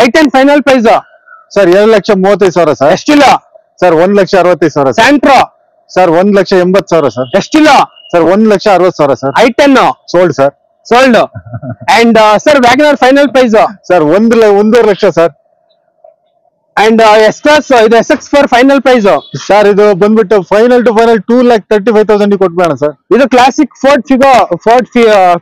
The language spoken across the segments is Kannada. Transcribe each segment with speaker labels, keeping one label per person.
Speaker 1: i10 final price
Speaker 2: sir 2,35,000 sir.
Speaker 1: ಎಷ್ಟಿಲ್ಲ
Speaker 2: sir 1,65,000 sir.
Speaker 1: Santro
Speaker 2: sir 1,80,000 sir.
Speaker 1: ಎಷ್ಟಿಲ್ಲ
Speaker 2: sir 1,60,000 sir.
Speaker 1: i10
Speaker 2: sold sir.
Speaker 1: Sold. And sir WagonR final price
Speaker 2: sir 1,50,000 lakh sir.
Speaker 1: And S class ಇದು SX4 ಫೈನಲ್ ಪ್ರೈಸ್
Speaker 2: ಸರ್ ಇದು ಬಂದ್ಬಿಟ್ಟು ಫೈನಲ್ ಟು ಫೈನಲ್ 2,35,000 ಕೊಟ್ಬೇಡ ಸರ್.
Speaker 1: ಇದು classic Ford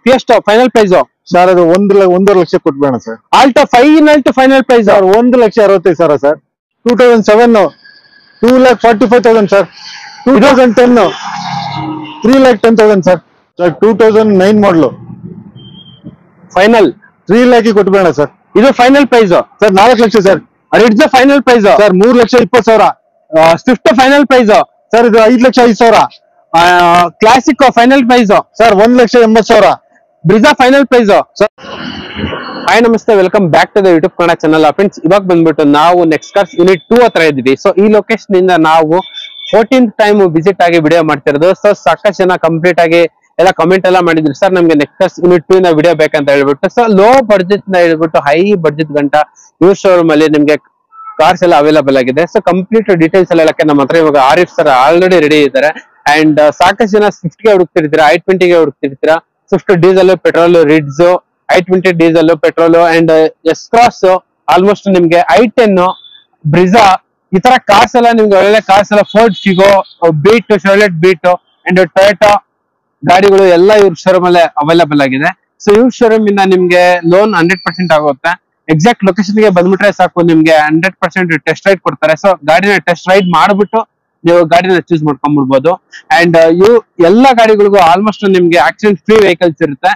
Speaker 1: Fiesta final price
Speaker 2: sir ಅದು 1,50,000 ಲಕ್ಷ ಕೊಟ್ಬೇಡ sir.
Speaker 1: Alto final to final price
Speaker 2: sir 1,65,000 sir. 2007 2,45,000 sir. 2010 3,10,000 sir. Sir 2009 model
Speaker 1: final
Speaker 2: 3 lakhs ಕೊಟ್ಬೇಡ ಸರ್.
Speaker 1: ಇದು final price
Speaker 2: sir 4 lakh sir.
Speaker 1: Ritz final price
Speaker 2: sir 3,20,000.
Speaker 1: Swift final price
Speaker 2: sir ಇದು 5,05,000.
Speaker 1: Classic final price
Speaker 2: sir 1,80,000.
Speaker 1: Brezza final price sir. Hi ನಮಸ್ತೆ, welcome back to the YouTube Kannada channel. Friends, ಇವಾಗ ಬಂದ್ಬಿಟ್ಟು ನಾವು ನೆಕ್ಸ್ಟ್ ಕಾರ್ಸ್ ಯೂನಿಟ್ 2 ಹತ್ರ ಇದ್ದೀವಿ. ಸೊ ಈ ಲೊಕೇಶನ್ ಇಂದ ನಾವು 14th ಟೈಮ್ ವಿಸಿಟ್ ಆಗಿ ವಿಡಿಯೋ ಮಾಡ್ತಿರೋದು. ಸೊ ಸಾಕಷ್ಟು ಜನ ಕಂಪ್ಲೀಟ್ ಆಗಿ ಎಲ್ಲ ಕಮೆಂಟ್ ಎಲ್ಲ ಮಾಡಿದ್ರು, ಸರ್ ನಮ್ಗೆ ನೆಕ್ಸ್ಟ್ ಕಾರ್ಸ್ ಯೂನಿಟ್ 2 ಇಂದ ವಿಡಿಯೋ ಬೇಕಂತ ಹೇಳ್ಬಿಟ್ಟು. ಸೊ ಲೋ ಬಡ್ಜೆಟ್ ಇಂದ ಹೇಳ್ಬಿಟ್ಟು ಹೈ ಬಡ್ಜೆಟ್ ಗಂಟ ನ್ಯೂ ಶೋರೂಮ್ ಅಲ್ಲಿ ನಿಮ್ಗೆ ಕಾರ್ಸ್ ಎಲ್ಲ ಅವೈಲೇಬಲ್ ಆಗಿದೆ. ಸೊ ಕಂಪ್ಲೀಟ್ ಡೀಟೇಲ್ಸ್ ಎಲ್ಲ ಹೇಳಕ್ಕೆ ನಮ್ಮ ಹತ್ರ ಇವಾಗ ಆರಿಫ್ ಸರ್ ಆಲ್ರೆಡಿ ರೆಡಿ ಇದ್ದಾರೆ. ಅಂಡ್ ಸಾಕಷ್ಟು ಜನ ಸ್ವಿಫ್ಟ್ ಗೆ ಹುಡುಕ್ತಿರ್ತೀರಾ, i20 ಗೆ ಹುಡುಕ್ತಿರ್ತೀರಾ. Swift diesel, petrol, Ritz, i20 diesel, petrol and S Cross, almost ನಿಮ್ಗೆ i10, ಬ್ರಿಜಾ, ಈ ತರ ಕಾರ್ಸ್ ಎಲ್ಲ ನಿಮ್ಗೆ ಒಳ್ಳೆ ಕಾರ್ಸ್ ಎಲ್ಲ, Ford Figo, Beat, Chevrolet Beat and Toyota ಗಾಡಿಗಳು ಎಲ್ಲ ಇವ್ರ ಶೋರೂಮ್ ಅಲ್ಲೇ ಅವೈಲೇಬಲ್ ಆಗಿದೆ. ಸೊ ಇವ್ರ ಶೋರೂಮ್ ಇಂದ ನಿಮ್ಗೆ ಲೋನ್ 100% ಆಗುತ್ತೆ. ಎಕ್ಸಾಕ್ಟ್ ಲೊಕೇಶನ್ ಗೆ ಬಂದ್ಬಿಟ್ರೆ ಸಾಕು, ನಿಮ್ಗೆ 100% ಟೆಸ್ಟ್ ರೈಡ್ ಕೊಡ್ತಾರೆ. ಸೊ ಗಾಡಿನ ಟೆಸ್ಟ್ ರೈಡ್ ಮಾಡ್ಬಿಟ್ಟು ನೀವು ಗಾಡಿನ ಚೂಸ್ ಮಾಡ್ಕೊಂಡ್ಬಿಡ್ಬೋದು. ಅಂಡ್ ಇವು ಎಲ್ಲ ಗಾಡಿಗಳಿಗೂ ಆಲ್ಮೋಸ್ಟ್ ನಿಮ್ಗೆ ಆಕ್ಸಿಡೆಂಟ್ ಫ್ರೀ ವೆಹಿಕಲ್ಸ್ ಇರುತ್ತೆ.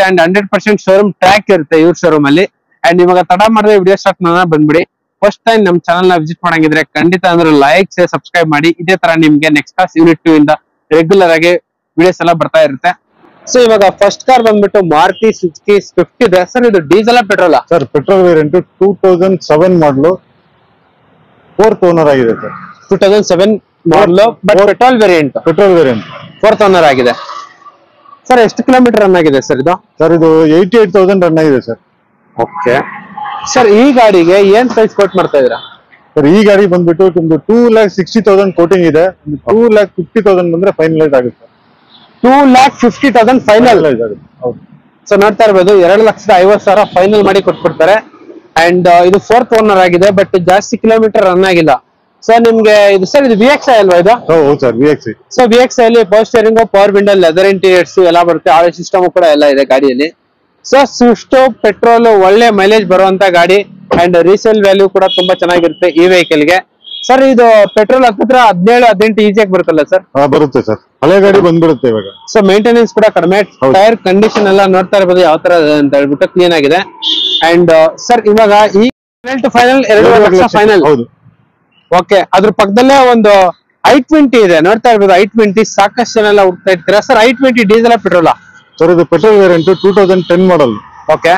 Speaker 1: ಅಂಡ್ 100% ಶೋರೂಮ್ ಟ್ರ್ಯಾಕ್ ಇರುತ್ತೆ ಇವ್ರ ಶೋರೂಮ್ ಅಲ್ಲಿ. ಅಂಡ್ ಇವಾಗ ತಡ ಮಾಡಿದ್ರೆ ವಿಡಿಯೋ ಸ್ಟಾರ್ಟ್ ಬಂದ್ಬಿಡಿ. ಫಸ್ಟ್ ಟೈಮ್ ನಮ್ ಚಾನಲ್ ನ ವಿಸಿಟ್ ಮಾಡಂಗಿದ್ರೆ ಖಂಡಿತ ಅಂದ್ರೆ ಲೈಕ್, ಶೇರ್, ಸಬ್ಸ್ಕ್ರೈಬ್ ಮಾಡಿ. ಇದೇ ತರ ನಿಮ್ಗೆ ನೆಕ್ಸ್ಟ್ ಕ್ಲಾಸ್ ಯೂನಿಟ್ 2 ಇಂದ ರೆಗ್ಯುಲರ್ ಆಗಿ ವಿಡಿಯೋಸ್ ಎಲ್ಲ ಬರ್ತಾ ಇರುತ್ತೆ. ಸೊ ಇವಾಗ ಫಸ್ಟ್ ಕಾರ್ ಬಂದ್ಬಿಟ್ಟು ಮಾರುತಿ ಸುಜುಕಿ ಸ್ವಿಫ್ಟ್ ಇದೆ. ಸರ್ ಇದು diesel petrol?
Speaker 2: Sir petrol variant 2007 ಮಾಡಲು 4th ಓನರ್ ಆಗಿದೆ ಸರ್.
Speaker 1: 2007 ಮಾಡಲು but petrol variant 4th owner ಆಗಿದೆ. ಸರ್ ಎಷ್ಟು ಕಿಲೋಮೀಟರ್ ರನ್ ಆಗಿದೆ ಸರ್ ಇದು?
Speaker 2: ಸರ್ ಇದು 88,000 ರನ್ ಆಗಿದೆ ಸರ್.
Speaker 1: ಓಕೆ ಸರ್, ಈ ಗಾಡಿಗೆ ಏನ್ ಪ್ರೈಸ್ ಕೋಟ್ ಮಾಡ್ತಾ ಇದೀರಾ?
Speaker 2: ಸರ್ ಈ ಗಾಡಿ ಬಂದ್ಬಿಟ್ಟು 2,60,000 ಕೋಟಿಂಗ್ ಇದೆ. 2,50,000 ಬಂದ್ರೆ ಫೈನಲೈಸ್ ಆಗುತ್ತೆ.
Speaker 1: 2,50,000 ಫೈನಲ್ ಆಗುತ್ತೆ. ಸೊ ನೋಡ್ತಾ ಇರ್ಬೋದು, 2,50,000 ಫೈನಲ್ ಮಾಡಿ ಕೊಟ್ಬಿಡ್ತಾರೆ. ಅಂಡ್ ಇದು 4th ಓನರ್ ಆಗಿದೆ, ಬಟ್ ಜಾಸ್ತಿ ಕಿಲೋಮೀಟರ್ ರನ್ ಆಗಿಲ್ಲ. ಸೊ ನಿಮ್ಗೆ ಇದು ಸರ್ ಇದು VXi ಅಲ್ವಾ ಇದು?
Speaker 2: ಹೌದು ಸರ್, VXi.
Speaker 1: ಸೊ VXi ಅಲ್ಲಿ power steering, power window, leather interiors ಎಲ್ಲ ಬರುತ್ತೆ. ಆಡಿಯೋ ಸಿಸ್ಟಮ್ ಕೂಡ ಎಲ್ಲ ಇದೆ ಗಾಡಿಯಲ್ಲಿ. ಸೊ ಸ್ವಿಫ್ಟ್ ಪೆಟ್ರೋಲ್ ಒಳ್ಳೆ ಮೈಲೇಜ್ ಬರುವಂತ ಗಾಡಿ. ಅಂಡ್ ರೀಸೇಲ್ ವ್ಯಾಲ್ಯೂ ಕೂಡ ತುಂಬಾ ಚೆನ್ನಾಗಿರುತ್ತೆ ಈ ವೆಹಿಕಲ್ ಗೆ. ಸರ್ ಇದು ಪೆಟ್ರೋಲ್ ಹತ್ತಿರ 17-18 ಈಸಿಯಾಗಿ ಬರುತ್ತಲ್ಲ ಸರ್?
Speaker 2: ಬರುತ್ತೆ ಸರ್, ಹಳೆ ಗಾಡಿ ಬಂದ್ಬಿಡುತ್ತೆ ಇವಾಗ.
Speaker 1: ಸೊ ಮೇಂಟೆನೆನ್ಸ್ ಕೂಡ ಕಡಿಮೆ. ಟೈರ್ ಕಂಡೀಷನ್ ಎಲ್ಲ ನೋಡ್ತಾ ಇರ್ಬೋದು ಯಾವ ತರ ಅಂತ ಹೇಳ್ಬಿಟ್ಟು ಕ್ಲೀನ್ ಆಗಿದೆ. ಅಂಡ್ ಸರ್ ಇವಾಗ ಈ ಫೈನಲ್ 2 ಲಕ್ಷ ಫೈನಲ್.
Speaker 2: ಹೌದು.
Speaker 1: ಓಕೆ, ಅದ್ರ ಪಕ್ಕದಲ್ಲೇ ಒಂದು i20 ಇದೆ, ನೋಡ್ತಾ ಇರ್ಬೋದು. i20 ಸಾಕಷ್ಟು ಜನ ಎಲ್ಲ ಹುಡ್ತಾ ಇರ್ತೀರಾ. Sir i20 diesel petrol?
Speaker 2: Sir ಇದು ಪೆಟ್ರೋಲ್ ವೇರಿಯಂಟ್ 2010 ಮಾಡಲ್.
Speaker 1: ಓಕೆ,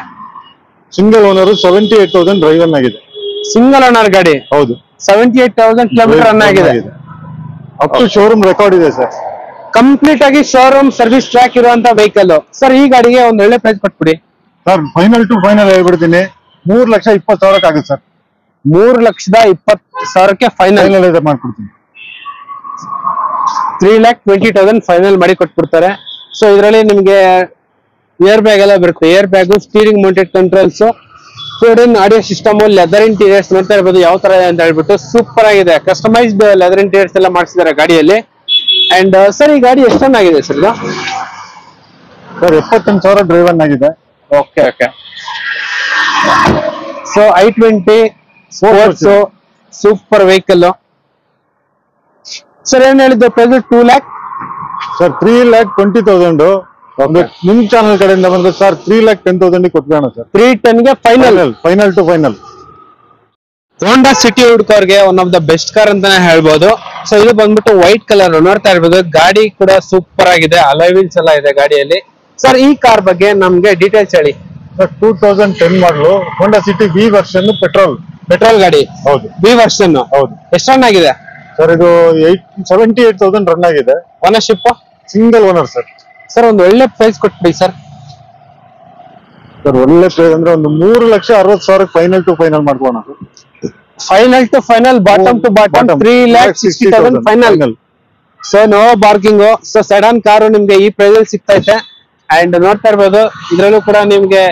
Speaker 2: ಸಿಂಗಲ್ ಓನರ್ 78,000 ಡ್ರೈವನ್ ಆಗಿದೆ.
Speaker 1: ಸಿಂಗಲ್ ಓನರ್ ಗಾಡಿ? ಹೌದು. 78,000 ಕಿಲೋಮೀಟರ್ ರನ್ ಆಗಿದೆ.
Speaker 2: ಅಪ್ ಟು ಶೋರೂಮ್ ರೆಕಾರ್ಡ್ ಇದೆ ಸರ್.
Speaker 1: ಕಂಪ್ಲೀಟ್ ಆಗಿ ಶೋರೂಮ್ ಸರ್ವಿಸ್ ಟ್ರ್ಯಾಕ್ ಇರುವಂತ ವೆಹಿಕಲ್. ಸರ್ ಈ ಗಾಡಿಗೆ ಒಂದು ಒಳ್ಳೆ ಪ್ರೈಸ್ ಕೊಟ್ಬಿಡಿ
Speaker 2: ಸರ್. ಫೈನಲ್ ಟು ಫೈನಲ್ ಹೇಳ್ಬಿಡ್ತೀನಿ, 3,20,000 ಆಗುತ್ತೆ ಸರ್.
Speaker 1: 3,20,000 ಫೈನಲ್
Speaker 2: ಮಾಡ್ಕೊಡ್ತೀನಿ.
Speaker 1: 3,20,000 ಫೈನಲ್ ಮಾಡಿ ಕೊಟ್ಬಿಡ್ತಾರೆ. ಸೊ ಇದರಲ್ಲಿ ನಿಮ್ಗೆ ಏರ್ ಬ್ಯಾಗ್ ಎಲ್ಲ ಬರುತ್ತೆ. Air bag, steering mounted controls, audio system, leather interiors ನೋಡ್ತಾ ಇರ್ಬೋದು ಯಾವ ತರ ಇದೆ ಅಂತ ಹೇಳ್ಬಿಟ್ಟು. ಸೂಪರ್ ಆಗಿದೆ, ಕಸ್ಟಮೈಸ್ಡ್ ಲೆದರ್ ಇಂಟೀರಿಯರ್ಸ್ ಎಲ್ಲ ಮಾಡಿಸಿದ್ದಾರೆ ಗಾಡಿಯಲ್ಲಿ. ಅಂಡ್ ಸರ್ ಈ ಗಾಡಿ ಎಷ್ಟು ರನ್ ಆಗಿದೆ ಸರ್ ಇದು?
Speaker 2: ಸರ್ 78,000 ಡ್ರೈವನ್ ಆಗಿದೆ.
Speaker 1: Okay okay. So i20 sports super vehicle. Sir ಏನ್ ಹೇಳಿದ್ದು ಪ್ರೈಸ್? 2 lakh
Speaker 2: sir. 3,20,000 ನಿಮ್ ಚಾನಲ್ ಕಡೆಯಿಂದ ಬಂದ್ರೆ ಸರ್ 3,10,000 ಕೊಟ್ಬೇಡ ಸರ್.
Speaker 1: 310 ಗೆ
Speaker 2: final to final.
Speaker 1: Honda City ಹುಡ್ಕೋರ್ಗೆ one of the best car ಅಂತಾನೆ ಹೇಳ್ಬೋದು. ಸೊ ಇದು ಬಂದ್ಬಿಟ್ಟು ವೈಟ್ ಕಲರ್ ನೋಡ್ತಾ ಇರ್ಬೋದು. ಗಾಡಿ ಕೂಡ ಸೂಪರ್ ಆಗಿದೆ, ಅಲಾಯ್ ವೀಲ್ಸ್ ಎಲ್ಲ ಇದೆ ಗಾಡಿಯಲ್ಲಿ. ಸರ್ ಈ ಕಾರ್ ಬಗ್ಗೆ ನಮ್ಗೆ ಡೀಟೇಲ್ಸ್ ಹೇಳಿ
Speaker 2: ಸರ್. 2010 ಮಾಡಲು Honda City B version
Speaker 1: petrol ಗಾಡಿ.
Speaker 2: ಹೌದು,
Speaker 1: ಬಿ ವರ್ಷನ್.
Speaker 2: ಹೌದು.
Speaker 1: ಎಷ್ಟು ರನ್ ಆಗಿದೆ
Speaker 2: ಸರ್? ಇದು 78,000 ರನ್ ಆಗಿದೆ.
Speaker 1: Ownership
Speaker 2: single owner sir.
Speaker 1: Sir ಒಂದು ಒಳ್ಳೆ ಪ್ರೈಸ್ ಕೊಟ್ಬಿಡಿ ಸರ್.
Speaker 2: ಸರ್ ಒಳ್ಳೆ ಪ್ರೈಸ್ ಅಂದ್ರೆ ಒಂದು 3,60,000 ಫೈನಲ್ ಟು ಫೈನಲ್ ಮಾಡ್ಕೋಣ.
Speaker 1: Final to final, bottom to bottom 3,60,000 final. So no bargaining. So sedan car ನಿಮ್ಗೆ ಈ ಪ್ರೈಸ್ ಅಲ್ಲಿ ಸಿಗ್ತೈತೆ. ಅಂಡ್ ನೋಡ್ತಾ ಇರ್ಬೋದು, ಇದ್ರಲ್ಲೂ ಕೂಡ ನಿಮ್ಗೆ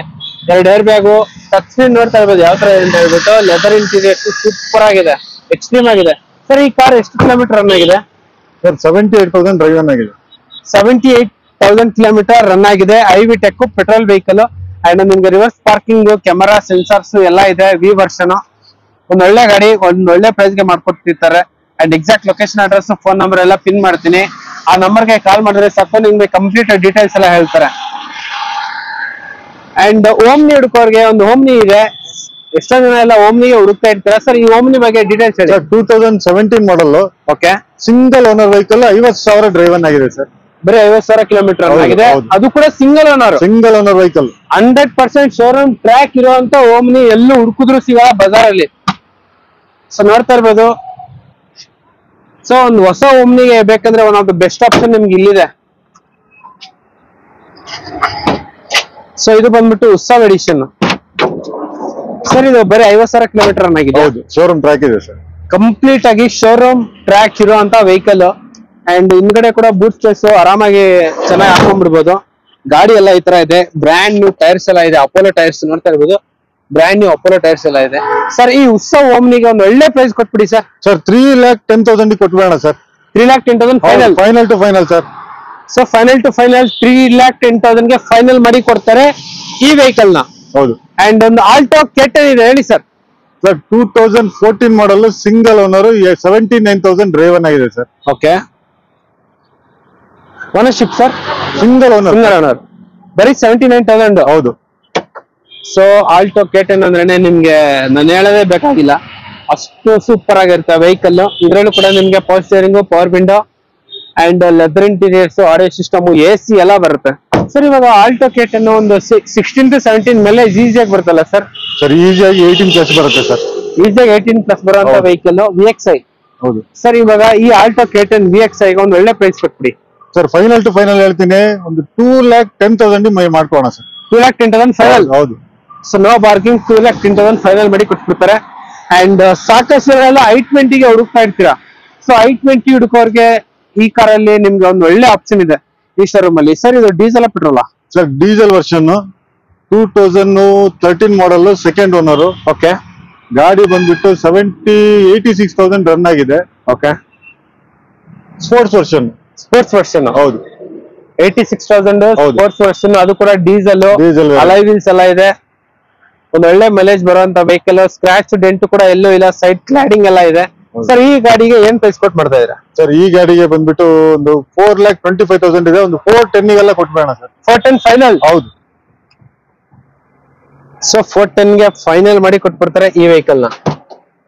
Speaker 1: 2 ಏರ್ ಬ್ಯಾಗು, ಟಚ್ ಸ್ಕ್ರೀನ್ ನೋಡ್ತಾ ಇರ್ಬೋದು ಯಾವ ತರ ಅಂತ ಹೇಳ್ಬಿಟ್ಟು. ಲೆದರ್ ಇಂಟೀರಿಯರ್ ಸೂಪರ್ ಆಗಿದೆ, ಎಕ್ಸ್ಟ್ರೀಮ್ ಆಗಿದೆ. ಸರ್ ಈ ಕಾರ್ ಎಷ್ಟು ಕಿಲೋಮೀಟರ್ ರನ್ ಆಗಿದೆ?
Speaker 2: ಸರ್ 78,000 ಡ್ರೈವ್ ರನ್ ಆಗಿದೆ.
Speaker 1: 78,000 ಕಿಲೋಮೀಟರ್ ರನ್ ಆಗಿದೆ. ಐವಿ ಟೆಕ್ ಪೆಟ್ರೋಲ್ ವೆಹಿಕಲ್. ಅಂಡ್ ನಿಮ್ಗೆ ರಿವರ್ಸ್ ಪಾರ್ಕಿಂಗ್, ಕ್ಯಾಮೆರಾ, ಸೆನ್ಸಾರ್ಸ್ ಎಲ್ಲ ಇದೆ. ವಿ ವರ್ಷನ್ ಒಂದ್ ಒಳ್ಳೆ ಗಾಡಿ, ಒಂದ್ ಒಳ್ಳೆ ಪ್ರೈಸ್ ಗೆ ಮಾಡ್ಕೊಡ್ತಿರ್ತಾರೆ. And exact location, address, phone number ಎಲ್ಲ ಪಿನ್ ಮಾಡ್ತೀನಿ. ಆ ನಂಬರ್ಗೆ ಕಾಲ್ ಮಾಡಿದ್ರೆ ಸಾಕು, ನಿಮ್ಗೆ ಕಂಪ್ಲೀಟ್ ಡೀಟೇಲ್ಸ್ ಎಲ್ಲ ಹೇಳ್ತಾರೆ. ಅಂಡ್ ಓಮ್ನಿ ಹುಡುಕೋರ್ಗೆ ಒಂದು ಓಮ್ನಿ ಇದೆ. ಎಷ್ಟೋ ಜನ ಎಲ್ಲ ಓಮ್ನಿಗೆ ಹುಡುಕ್ತಾ ಇರ್ತಾರೆ. ಸರ್ ಈ ಓಮ್ನಿ ಬಗ್ಗೆ ಡೀಟೇಲ್ಸ್ ಹೇಳಿ.
Speaker 2: 2017 model.
Speaker 1: Okay.
Speaker 2: Single owner vehicle, 50,000 drive run ಆಗಿದೆ ಸರ್.
Speaker 1: ಬರೀ 50,000 ಕಿಲೋಮೀಟರ್ ರನ್ ಆಗಿದೆ. ಅದು ಕೂಡ single owner.
Speaker 2: Single owner vehicle.
Speaker 1: 100% showroom track ಇರುವಂತ ಓಮ್ನಿ ಎಲ್ಲೂ ಹುಡುಕಿದ್ರು ಸಿಗಲ್ಲ ಬಜಾರಲ್ಲಿ. ಸೊ ನೋಡ್ತಾ ಇರ್ಬೋದು. ಸೊ ಒಂದು ಹೊಸ ಓಮ್ನಿಗೆ ಬೇಕಂದ್ರೆ one of the best option ನಿಮ್ಗೆ ಇಲ್ಲಿದೆ. ಸೊ ಇದು ಬಂದ್ಬಿಟ್ಟು ಉತ್ಸವ್ ಎಡಿಷನ್. ಸರ್ ಇದು ಬರೀ 50,000 ಕಿಲೋಮೀಟರ್ ರನ್ ಆಗಿದೆ.
Speaker 2: ಹೌದು, ಶೋರೂಮ್ ಟ್ರ್ಯಾಕ್ ಇದೆ ಸರ್.
Speaker 1: ಕಂಪ್ಲೀಟ್ ಆಗಿ ಶೋರೂಮ್ ಟ್ರ್ಯಾಕ್ ಇರುವಂತ ವೆಹಿಕಲ್. ಅಂಡ್ ಹಿಂದ್ಗಡೆ ಕೂಡ ಬೂಟ್ ಸ್ಪೇಸ್ ಆರಾಮಾಗಿ ಚೆನ್ನಾಗಿ ಹಾಕೊಂಡ್ಬಿಡ್ಬೋದು. ಗಾಡಿ ಎಲ್ಲ ಈ ತರ ಇದೆ. ಬ್ರ್ಯಾಂಡ್ ನ್ಯೂ ಟೈರ್ಸ್ ಎಲ್ಲ ಇದೆ. ಅಪೋಲೋ ಟೈರ್ಸ್ ನೋಡ್ತಾ ಇರ್ಬೋದು. ಬ್ರ್ಯಾಂಡ್ ನ್ಯೂ ಅಪೋಲೋ ಟೈರ್ಸ್ ಎಲ್ಲ ಇದೆ. ಸರ್ ಈ ಉತ್ಸವ್ ಓಮ್ನಿಗೆ ಒಂದು ಒಳ್ಳೆ ಪ್ರೈಸ್ ಕೊಟ್ಬಿಡಿ ಸರ್.
Speaker 2: ಸರ್ 3,10,000 ಕೊಟ್ಬೇಡ sir.
Speaker 1: 3,10,000 final.
Speaker 2: Final to final sir.
Speaker 1: So final to final 3,10,000 ಗೆ ಫೈನಲ್ ಮಾಡಿ ಕೊಡ್ತಾರೆ ಈ ವೆಹಿಕಲ್ ನ.
Speaker 2: ಹೌದು.
Speaker 1: ಅಂಡ್ ಒಂದು ಆಲ್ಟೋ ಕೆಟನ್ ಇದೆ, ಹೇಳಿ ಸರ್.
Speaker 2: ಸರ್ 2014 ಮಾಡಲ್, ಸಿಂಗಲ್ ಓನರ್, 79,000 ಡ್ರೈವ್ ರನ್ ಆಗಿದೆ sir.
Speaker 1: Okay. Ownership sir?
Speaker 2: Single owner.
Speaker 1: Single owner, ಬರೀ 79,000.
Speaker 2: ಹೌದು.
Speaker 1: ಸೊ ಆಲ್ಟೋ ಕೆಟನ್ ಅಂದ್ರೇನೆ ನಿಮ್ಗೆ ನಾನು ಹೇಳೋದೇ ಬೇಕಾಗಿಲ್ಲ, ಅಷ್ಟು ಸೂಪರ್ ಆಗಿರುತ್ತೆ ವೆಹಿಕಲ್. ಇದ್ರಲ್ಲೂ ಕೂಡ ನಿಮ್ಗೆ power steering, power window and leather interiors, audio system, AC ಎಲ್ಲ ಬರುತ್ತೆ. ಸರ್ ಇವಾಗ ಆಲ್ಟೋ ಕೆಟನ್ ಒಂದು 16 to 17 ಮೇಲೆ ಈಸಿಯಾಗಿ ಬರುತ್ತಲ್ಲ ಸರ್?
Speaker 2: ಸರ್ ಈಸಿಯಾಗಿ 18+ ಬರುತ್ತೆ ಸರ್.
Speaker 1: ಈಸಿಯಾಗಿ 18+ ಬರುವಂತ ವೆಹಿಕಲ್ VXi.
Speaker 2: ಹೌದು
Speaker 1: ಸರ್ ಇವಾಗ ಈ ಆಲ್ಟೋ ಕೆಟನ್ VXi ಗೆ ಒಂದು ಒಳ್ಳೆ ಪ್ರೈಸ್ ಕೊಟ್ಬಿಡಿ
Speaker 2: ಸರ್. ಫೈನಲ್ ಟು ಫೈನಲ್ ಹೇಳ್ತೀನಿ, ಒಂದು 2,10,000 ಮಾಡ್ಕೋಣ ಸರ್.
Speaker 1: 2,10,000 ಫೈನಲ್.
Speaker 2: ಹೌದು.
Speaker 1: ಸೊ ನೋ ಬಾರ್ಕಿಂಗ್, 2,10,000 ಫೈನಲ್ ಮಾಡಿ ಕೊಟ್ಬಿಡ್ತಾರೆ. ಅಂಡ್ ಸಾಕಷ್ಟು ಎಲ್ಲ I20 ಗೆ ಹುಡುಕ್ತಾ ಇರ್ತೀರಾ. ಸೊ I20 ಹುಡುಕೋರ್ಗೆ ಈ ಕಾರಲ್ಲಿ ನಿಮ್ಗೆ ಒಂದು ಒಳ್ಳೆ ಆಪ್ಷನ್ ಇದೆ ಈ ಶೋರೂಮ್ ಅಲ್ಲಿ. ಸರ್ ಇದು ಡೀಸೆಲ್ ಪೆಟ್ರೋಲಾ?
Speaker 2: ಸರ್ ಡೀಸೆಲ್ ವರ್ಷನ್, 2013 ಮಾಡಲ್, ಸೆಕೆಂಡ್ ಓನರ್.
Speaker 1: ಓಕೆ.
Speaker 2: ಗಾಡಿ ಬಂದ್ಬಿಟ್ಟು 86,000 ರನ್ ಆಗಿದೆ.
Speaker 1: Okay.
Speaker 2: Sports version.
Speaker 1: Sports version.
Speaker 2: ಹೌದು.
Speaker 1: 86,000 ಸ್ಪೋರ್ಟ್ಸ್ ವರ್ಷನ್. ಅದು ಕೂಡ ಡೀಸೆಲ್. ಅಲೈ ವೀಲ್ಸ್ ಎಲ್ಲ ಇದೆ. ಒಂದು ಒಳ್ಳೆ ಮೈಲೇಜ್ ಬರುವಂತ ವೆಹಿಕಲ್. ಸ್ಕ್ರಾಚ್ ಡೆಂಟ್ ಕೂಡ ಎಲ್ಲೂ ಇಲ್ಲ. ಸೈಡ್ ಕ್ಲಾಡಿಂಗ್ ಎಲ್ಲ ಇದೆ. ಸರ್ ಈ ಗಾಡಿಗೆ ಏನ್ ಪ್ರೈಸ್ ಕೊಟ್ಟು ಮಾಡ್ತಾ ಇದ್ದೀರಾ?
Speaker 2: ಸರ್ ಈ ಗಾಡಿಗೆ ಬಂದ್ಬಿಟ್ಟು ಒಂದು 4,25,000 ಇದೆ. ಒಂದು 4,10 ಕೊಟ್ಬೇಡ ಸರ್.
Speaker 1: 4,10 ಫೈನಲ್.
Speaker 2: ಹೌದು.
Speaker 1: ಸೊ 4,10 ಗೆ ಫೈನಲ್ ಮಾಡಿ ಕೊಟ್ಬಿಡ್ತಾರೆ ಈ ವೆಹಿಕಲ್ ನ.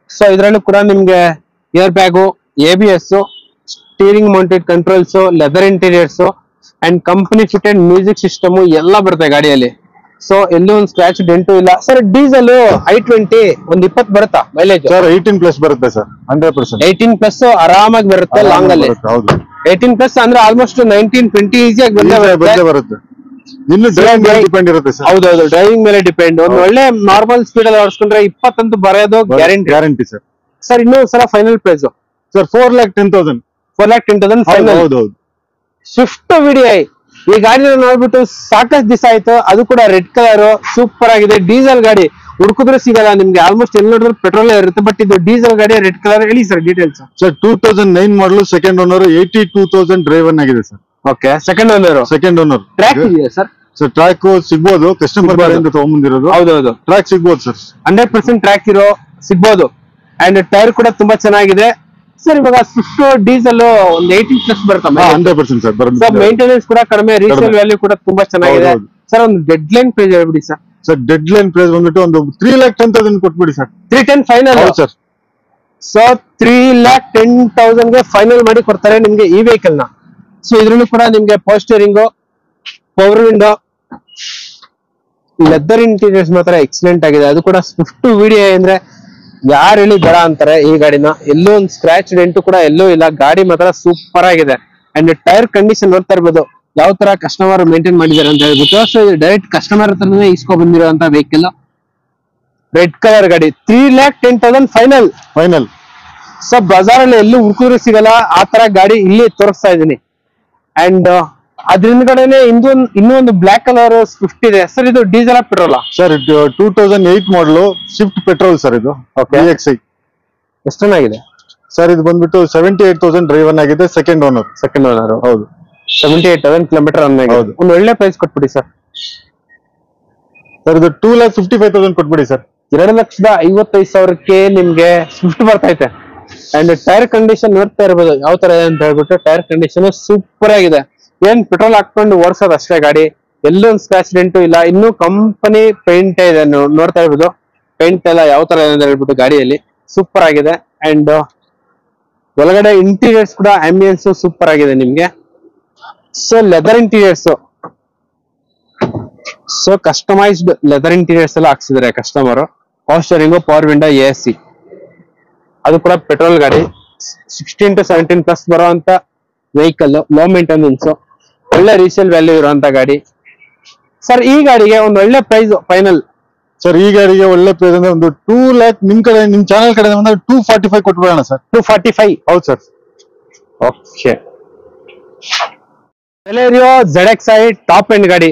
Speaker 1: ಸೊ ಇದ್ರಲ್ಲೂ ಕೂಡ ನಿಮ್ಗೆ air bag, ABS, steering mounted controls, leather interiors and company fitted music system ಎಲ್ಲ ಬರುತ್ತೆ ಗಾಡಿಯಲ್ಲಿ. ಸೊ ಎಲ್ಲೂ ಒಂದು ಸ್ಕ್ರಾಚ್ ಡೆಂಟು ಇಲ್ಲ. ಸರ್ ಡೀಸೆಲ್ I20 ಒಂದು 20 ಬರುತ್ತಾ ಮೈಲೇಜ್?
Speaker 2: ಸರ್ 18+ ಬರುತ್ತೆ ಸರ್. 100%.
Speaker 1: 18+ ಆರಾಮಾಗಿ ಬರುತ್ತೆ ಲಾಂಗ್ ಅಲ್ಲಿ.
Speaker 2: ಹೌದು.
Speaker 1: 18+ ಅಂದ್ರೆ ಆಲ್ಮೋಸ್ಟ್ 19-20 ಈಸಿಯಾಗಿ ಬಂದೇ ಬರುತ್ತೆ.
Speaker 2: ಇನ್ನು ಡ್ರೈವಿಂಗ್ ಮೇಲೆ ಡಿಪೆಂಡ್ ಇರುತ್ತೆ ಸರ್.
Speaker 1: ಹೌದೌದು, ಡ್ರೈವಿಂಗ್ ಮೇಲೆ ಡಿಪೆಂಡ್. ಒಂದು ಒಳ್ಳೆ ನಾರ್ಮಲ್ ಸ್ಪೀಡ್ ಅಲ್ಲಿ ಓಡಿಸ್ಕೊಂಡ್ರೆ 20 ಅಂತೂ ಬರೋದು
Speaker 2: ಗ್ಯಾರಂಟಿ ಸರ್.
Speaker 1: ಸರ್ ಇನ್ನೂ ಸಲ ಫೈನಲ್ ಪ್ರೈಸ್
Speaker 2: ಸರ್ 4,10,000.
Speaker 1: 4,10,000 ಫೈನಲ್.
Speaker 2: ಹೌದೌದು.
Speaker 1: ಸ್ವಿಫ್ಟ್ VDI ಈ ಗಾಡಿನ ನೋಡ್ಬಿಟ್ಟು ಸಾಕಷ್ಟು ದಿವಸ ಆಯ್ತು. ಅದು ಕೂಡ ರೆಡ್ ಕಲರ್, ಸೂಪರ್ ಆಗಿದೆ. ಡೀಸೆಲ್ ಗಾಡಿ ಹುಡುಕಿದ್ರೆ ಸಿಗಲ್ಲ ನಿಮ್ಗೆ. ಆಲ್ಮೋಸ್ಟ್ ಎಲ್ಲಿ ನೋಡಿದ್ರೆ ಪೆಟ್ರೋಲ್ ಇರುತ್ತೆ, ಬಟ್ ಇದು ಡೀಸೆಲ್ ಗಾಡಿ, ರೆಡ್ ಕಲರ್. ಹೇಳಿ ಸರ್ ಡೀಟೇಲ್ಸ್.
Speaker 2: ಸರ್ 2009 ಮಾಡಲ್, ಸೆಕೆಂಡ್ ಓನರ್, 82,000 ಡ್ರೈವ್ ರನ್ ಆಗಿದೆ sir.
Speaker 1: Okay. Second owner.
Speaker 2: Second owner.
Speaker 1: Track ಇದೆಯಾ ಸರ್?
Speaker 2: ಸರ್ ಟ್ರ್ಯಾಕ್ ಸಿಗ್ಬೋದು, ಕಸ್ಟಮರ್ ತಗೊಂಡ್ಬಂದಿರೋದು.
Speaker 1: ಹೌದೌದು,
Speaker 2: ಟ್ರ್ಯಾಕ್ ಸಿಗ್ಬೋದು ಸರ್.
Speaker 1: 100% ಟ್ರ್ಯಾಕ್ ಇರೋ ಸಿಗ್ಬೋದು. ಅಂಡ್ ಟೈರ್ ಕೂಡ ತುಂಬಾ ಚೆನ್ನಾಗಿದೆ. ಸರ್ ಇವಾಗ ಸ್ವಿಫ್ಟ್ ಡೀಸೆಲ್ ಒಂದು 18+ ಬರುತ್ತೆ.
Speaker 2: 100% ಸರ್ ಬರುತ್ತೆ.
Speaker 1: ಮೇಂಟೆನೆನ್ಸ್ ಕೂಡ ಕಡಿಮೆ, ರೀಸೇಲ್ ವ್ಯಾಲ್ಯೂ ಕೂಡ ತುಂಬಾ ಚೆನ್ನಾಗಿದೆ. ಸರ್ ಒಂದು ಡೆಡ್ ಲೈನ್ ಪ್ರೈಸ್ ಹೇಳ್ಬಿಡಿ sir.
Speaker 2: Sir deadline price ಬಂದ್ಬಿಟ್ಟು ಒಂದು 3,10,000 ಕೊಟ್ಬಿಡಿ ಸರ್.
Speaker 1: 310 final
Speaker 2: sir.
Speaker 1: ಸೊ 3,10,000 ಗೆ ಫೈನಲ್ ಮಾಡಿ ಕೊಡ್ತಾರೆ ನಿಮ್ಗೆ ಈ ವೆಹಿಕಲ್ ನ. ಸೊ ಇದ್ರಲ್ಲೂ ಕೂಡ ನಿಮ್ಗೆ power steering, power window, leather interiors ಮಾತ್ರ ಎಕ್ಸಲೆಂಟ್ ಆಗಿದೆ. ಅದು ಕೂಡ ಸ್ವಿಫ್ಟ್ VDI ಅಂದ್ರೆ ಯಾರು ಹೇಳಿ ಬೇಡ ಅಂತಾರೆ ಈ ಗಾಡಿನ. ಎಲ್ಲೂ ಒಂದು ಸ್ಕ್ರಾಚ್ ಡೆಂಟು ಕೂಡ ಎಲ್ಲೂ ಇಲ್ಲ. ಗಾಡಿ ಮಾತ್ರ ಸೂಪರ್ ಆಗಿದೆ. ಅಂಡ್ ಟೈರ್ ಕಂಡೀಷನ್ ನೋಡ್ತಾ ಇರ್ಬೋದು, ಯಾವ ತರ ಕಸ್ಟಮರ್ ಮೇಂಟೈನ್ ಮಾಡಿದ್ದಾರೆ ಅಂತ ಹೇಳ್ಬಿಟ್ಟು. ಸೊ ಇದು ಡೈರೆಕ್ಟ್ ಕಸ್ಟಮರ್ ಹತ್ರನೇ ಇಸ್ಕೊ ಬಂದಿರುವಂತ ವೆಹಿಕಲ್. ರೆಡ್ ಕಲರ್ ಗಾಡಿ 3,10,000 ಫೈನಲ್.
Speaker 2: ಫೈನಲ್.
Speaker 1: ಸೊ ಬಜಾರ್ ಅಲ್ಲಿ ಎಲ್ಲೂ ಹುಡುಕಿದ್ರು ಸಿಗಲ್ಲ ಆ ತರ ಗಾಡಿ ಇಲ್ಲಿ ತೋರಿಸ್ತಾ ಇದೀನಿ. ಅಂಡ್ ಅದ್ರ ಹಿಂದ್ಗಡೆನೆ ಇನ್ನೂ ಒಂದು ಬ್ಲಾಕ್ ಕಲರ್ ಸ್ವಿಫ್ಟ್ ಇದೆ ಸರ್. ಇದು ಡೀಸೆಲ್ ಪೆಟ್ರೋಲ್
Speaker 2: ಸರ್? 2008 ಮಾಡಲು ಸ್ವಿಫ್ಟ್ ಪೆಟ್ರೋಲ್ ಸರ್ ಇದು. EXI
Speaker 1: ಎಷ್ಟು ಚೆನ್ನಾಗಿದೆ
Speaker 2: ಸರ್. ಇದು ಬಂದ್ಬಿಟ್ಟು 78,000 ಡ್ರೈವನ್ ಆಗಿದೆ. Second owner. ಹೌದು.
Speaker 1: 78,000 ಕಿಲೋಮೀಟರ್ ರನ್ ಆಗಿದೆ.
Speaker 2: ಹೌದು.
Speaker 1: ಒಂದು ಒಳ್ಳೆ ಪ್ರೈಸ್ ಕೊಟ್ಬಿಡಿ ಸರ್.
Speaker 2: ಸರ್ ಇದು 2,55,000 ಕೊಟ್ಬಿಡಿ ಸರ್.
Speaker 1: 2,55,000ಕ್ಕೆ ನಿಮ್ಗೆ ಸ್ವಿಫ್ಟ್ ಬರ್ತೈತೆ. ಅಂಡ್ ಟೈರ್ ಕಂಡೀಷನ್ ನೋಡ್ತಾ ಇರ್ಬೋದು ಯಾವ ತರ ಇದೆ ಅಂತ ಹೇಳ್ಬಿಟ್ಟು. ಟೈರ್ ಕಂಡೀಷನ್ ಸೂಪರ್ ಆಗಿದೆ. ಏನ್ ಪೆಟ್ರೋಲ್ ಹಾಕೊಂಡು ಓಡಿಸೋದು ಅಷ್ಟೇ ಗಾಡಿ. ಎಲ್ಲೊಂದು ಸ್ಕ್ರಾಚ್ ಡೆಂಟು ಇಲ್ಲ. ಇನ್ನೂ ಕಂಪನಿ ಪೇಂಟ್ ಇದೆ ನೋಡ್ತಾ ಇರ್ಬೋದು. ಪೇಂಟ್ ಎಲ್ಲ ಯಾವ ತರ ಇದೆ ಅಂತ ಹೇಳ್ಬಿಟ್ಟು ಗಾಡಿಯಲ್ಲಿ ಸೂಪರ್ ಆಗಿದೆ. ಅಂಡ್ ಒಳಗಡೆ ಇಂಟೀರಿಯರ್ಸ್ ಕೂಡ ಆಂಬಿಯನ್ಸ್ ಸೂಪರ್ ಆಗಿದೆ ನಿಮ್ಗೆ. So leather interiors, so customised leather interiors ಎಲ್ಲ ಹಾಕ್ಸಿದ್ದಾರೆ customer. Power steering, power window, AC. ಅದು ಕೂಡ ಪೆಟ್ರೋಲ್ ಗಾಡಿ. 16 to 17 ಪ್ಲಸ್ ಬರುವಂತ ವೆಹಿಕಲ್. ಲೋ ಮೇಂಟೆನೆನ್ಸ್, ಒಳ್ಳೆ ರೀಸೇಲ್ ವ್ಯಾಲ್ಯೂ ಇರುವಂತ ಗಾಡಿ ಸರ್. ಈ ಗಾಡಿಗೆ ಒಂದು ಒಳ್ಳೆ ಪ್ರೈಸ್ ಫೈನಲ್
Speaker 2: ಸರ್. ಈ ಗಾಡಿಗೆ ಒಳ್ಳೆ ಪ್ರೈಸ್ ಅಂದ್ರೆ ಒಂದು 2 lakh ನಿಮ್ ಕಡೆ, ನಿಮ್ ಚಾನಲ್ ಕಡೆ 245 ಕೊಟ್ಬಿಡೋಣ ಸರ್.
Speaker 1: 245.
Speaker 2: ಹೌದು sir.
Speaker 1: Okay. Celerio ZXi top end ಗಾಡಿ.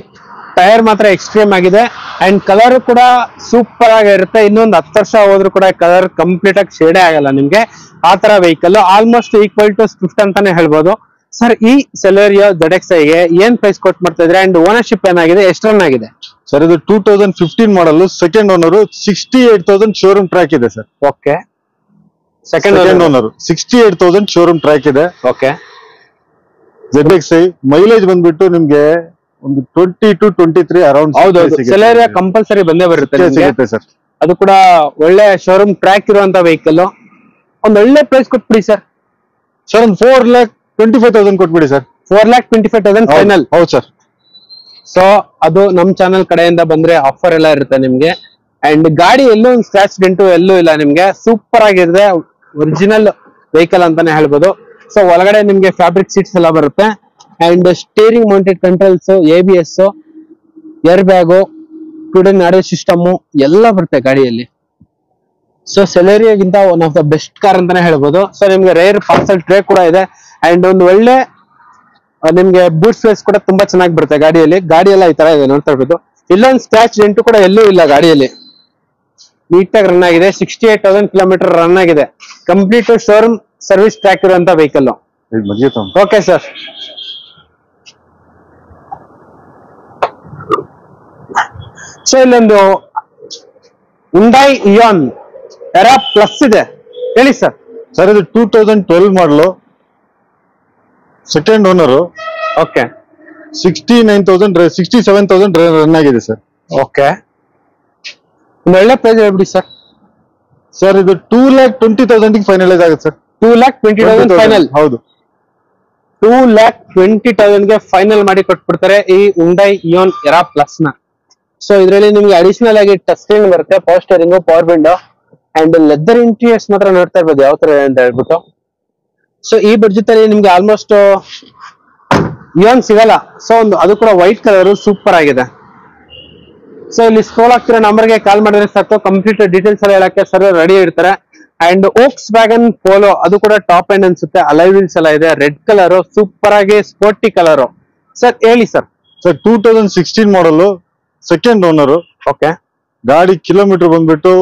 Speaker 1: ಟೈರ್ ಮಾತ್ರ ಎಕ್ಸ್ಟ್ರೀಮ್ ಆಗಿದೆ. ಅಂಡ್ ಕಲರ್ ಕೂಡ ಸೂಪರ್ ಆಗಿರುತ್ತೆ. ಇನ್ನೊಂದು 10 ವರ್ಷ ಹೋದ್ರು ಕೂಡ ಕಲರ್ ಕಂಪ್ಲೀಟ್ ಆಗಿ ಶೇಡೇ ಆಗಲ್ಲ ನಿಮ್ಗೆ. ಆ ತರ vehicle almost equal to Swift ಅಂತಾನೆ ಹೇಳ್ಬೋದು ಸರ್. ಈ ಸೆಲೆರಿಯೋ ZXi ಗೆ ಏನ್ ಪ್ರೈಸ್ ಕೊಟ್ಟು ಮಾಡ್ತಾ ಇದ್ರೆ ಅಂಡ್ ಓನರ್ಶಿಪ್ ಏನಾಗಿದೆ, ಎಷ್ಟು ರನ್ ಆಗಿದೆ
Speaker 2: ಸರ್? ಇದು 2015 model. Second owner. 68,000 showroom track ಇದೆ sir.
Speaker 1: Okay. Second
Speaker 2: owner 68,000 showroom track ಇದೆ.
Speaker 1: ಓಕೆ.
Speaker 2: ZXi ಮೈಲೇಜ್ ಬಂದ್ಬಿಟ್ಟು ನಿಮ್ಗೆ ಒಂದು 20 to 23 ಅರೌಂಡ್.
Speaker 1: ಹೌದು. ಸೆಲೆರಿಯೋ ಕಂಪಲ್ಸರಿ ಬಂದೇ ಬರುತ್ತೆ
Speaker 2: ಸರ್.
Speaker 1: ಅದು ಕೂಡ ಒಳ್ಳೆ ಶೋರೂಮ್ ಟ್ರ್ಯಾಕ್ ಇರುವಂತ ವೆಹಿಕಲ್. ಒಂದ್ ಒಳ್ಳೆ ಪ್ರೈಸ್ ಕೊಟ್ಬಿಡಿ ಸರ್.
Speaker 2: ಸರ್ ಒಂದು 4,25,000 ಕೊಟ್ಬಿಡಿ ಸರ್.
Speaker 1: 4,25,000 ಫೈನಲ್.
Speaker 2: ಹೌದು ಸರ್.
Speaker 1: ಸೊ ಅದು ನಮ್ ಚಾನಲ್ ಕಡೆಯಿಂದ ಬಂದ್ರೆ ಆಫರ್ ಎಲ್ಲ ಇರುತ್ತೆ ನಿಮ್ಗೆ. ಅಂಡ್ ಗಾಡಿ ಎಲ್ಲೂ ಒಂದು ಸ್ಕ್ರಾಚ್ ಡೆಂಟು ಎಲ್ಲೂ ಇಲ್ಲ ನಿಮ್ಗೆ. ಸೂಪರ್ ಆಗಿರುತ್ತೆ. ಒರಿಜಿನಲ್ ವೆಹಿಕಲ್ ಅಂತಾನೆ ಹೇಳ್ಬೋದು. ಸೊ ಒಳಗಡೆ ನಿಮ್ಗೆ ಫ್ಯಾಬ್ರಿಕ್ ಸೀಟ್ಸ್ ಎಲ್ಲ ಬರುತ್ತೆ. And steering mounted controls, ABS, air bag, two DIN audio system ಎಲ್ಲ ಬರುತ್ತೆ ಗಾಡಿಯಲ್ಲಿ. ಸೊ ಸೆಲೆರಿಯೋಗಿಂತ one of the best car ಅಂತಾನೆ ಹೇಳ್ಬೋದು. ಸೊ ನಿಮ್ಗೆ ರೇರ್ ಪಾರ್ಸಲ್ ಟ್ರೇ ಕೂಡ ಇದೆ. ಅಂಡ್ ಒಂದು ಒಳ್ಳೆ ನಿಮ್ಗೆ ಬೂಟ್ ಸ್ಪೇಸ್ ಕೂಡ ತುಂಬಾ ಚೆನ್ನಾಗಿ ಬರುತ್ತೆ ಗಾಡಿಯಲ್ಲಿ. ಗಾಡಿ ಎಲ್ಲ ಈ ತರ ಇದೆ ನೋಡ್ತಾ ಇರ್ಬೋದು. ಇಲ್ಲೊಂದು ಸ್ಕ್ರಾಚ್ ಡೆಂಟು ಕೂಡ ಎಲ್ಲೂ ಇಲ್ಲ ಗಾಡಿಯಲ್ಲಿ. ನೀಟಾಗಿ ರನ್ ಆಗಿದೆ. 68,000 ಕಿಲೋಮೀಟರ್ ರನ್ ಆಗಿದೆ. ಕಂಪ್ಲೀಟ್ ಶೋರೂಮ್ ಸರ್ವಿಸ್ ಟ್ರ್ಯಾಕ್ ಇರುವಂತ ವೆಹಿಕಲ್. Okay sir. ಸೊ ಇಲ್ಲೊಂದು ಹುಂಡೈ ಇಯಾನ್ ಎರಾ ಪ್ಲಸ್ ಇದೆ. ಹೇಳಿ ಸರ್.
Speaker 2: ಸರ್ ಇದು 2012 ಮಾಡಲು. Second owner.
Speaker 1: ಓಕೆ.
Speaker 2: 67,000 ರನ್ ಆಗಿದೆ ಸರ್.
Speaker 1: ಓಕೆ. ಒಂದು ಒಳ್ಳೆ ಪ್ರೈಸ್ ಹೇಳ್ಬಿಡಿ ಸರ್.
Speaker 2: ಸರ್ ಇದು 2,20,000 ಫೈನಲೈಸ್ ಆಗುತ್ತೆ ಸರ್.
Speaker 1: 2,20,000 ಫೈನಲ್.
Speaker 2: ಹೌದು.
Speaker 1: 2,20,000 ಫೈನಲ್ ಮಾಡಿ ಕೊಟ್ಬಿಡ್ತಾರೆ ಈ ಹುಂಡೈ ಇಯಾನ್ ಎರಾ ಪ್ಲಸ್ ನ. ಸೊ ಇದರಲ್ಲಿ ನಿಮ್ಗೆ ಅಡಿಷನಲ್ ಆಗಿ ಟಚ್ ಸ್ಕ್ರೀನ್ ಬರುತ್ತೆ, power steering, power window and leather interiors ಮಾತ್ರ ನೋಡ್ತಾ ಇರ್ಬೋದು ಯಾವ ತರ ಇದೆ ಅಂತ ಹೇಳ್ಬಿಟ್ಟು. ಸೊ ಈ ಬಡ್ಜೆಟ್ ಅಲ್ಲಿ ನಿಮ್ಗೆ ಆಲ್ಮೋಸ್ಟ್ ಇಯಾನ್ ಸಿಗಲ್ಲ. ಸೊ ಒಂದು ಅದು ಕೂಡ ವೈಟ್ ಕಲರ್ ಸೂಪರ್ ಆಗಿದೆ. ಸೊ ಇಲ್ಲಿ ಸ್ಕ್ರೋಲ್ ಆಗ್ತಿರೋ ನಂಬರ್ಗೆ ಕಾಲ್ ಮಾಡಿದ್ರೆ ಸಾಕು, ಕಂಪ್ಲೀಟ್ ಡೀಟೇಲ್ಸ್ ಎಲ್ಲ ಹೇಳಕ್ಕೆ ಸರ್ ರೆಡಿ ಇರ್ತಾರೆ. ಅಂಡ್ ವೋಕ್ಸ್ ವ್ಯಾಗನ್ ಪೋಲೋ ಅದು ಕೂಡ ಟಾಪ್ ಎಂಡ್ ಅನ್ಸುತ್ತೆ. ಅಲೈ ವೀಲ್ಸ್ ಎಲ್ಲ ಇದೆ. ರೆಡ್ ಕಲರ್ ಸೂಪರ್ ಆಗಿ ಸ್ಪೋರ್ಟಿ ಕಲರ್. ಸರ್ ಹೇಳಿ sir.
Speaker 2: Sir 2016 model. Second owner.
Speaker 1: Okay.
Speaker 2: ಗಾಡಿ ಕಿಲೋಮೀಟರ್ ಬಂದ್ಬಿಟ್ಟು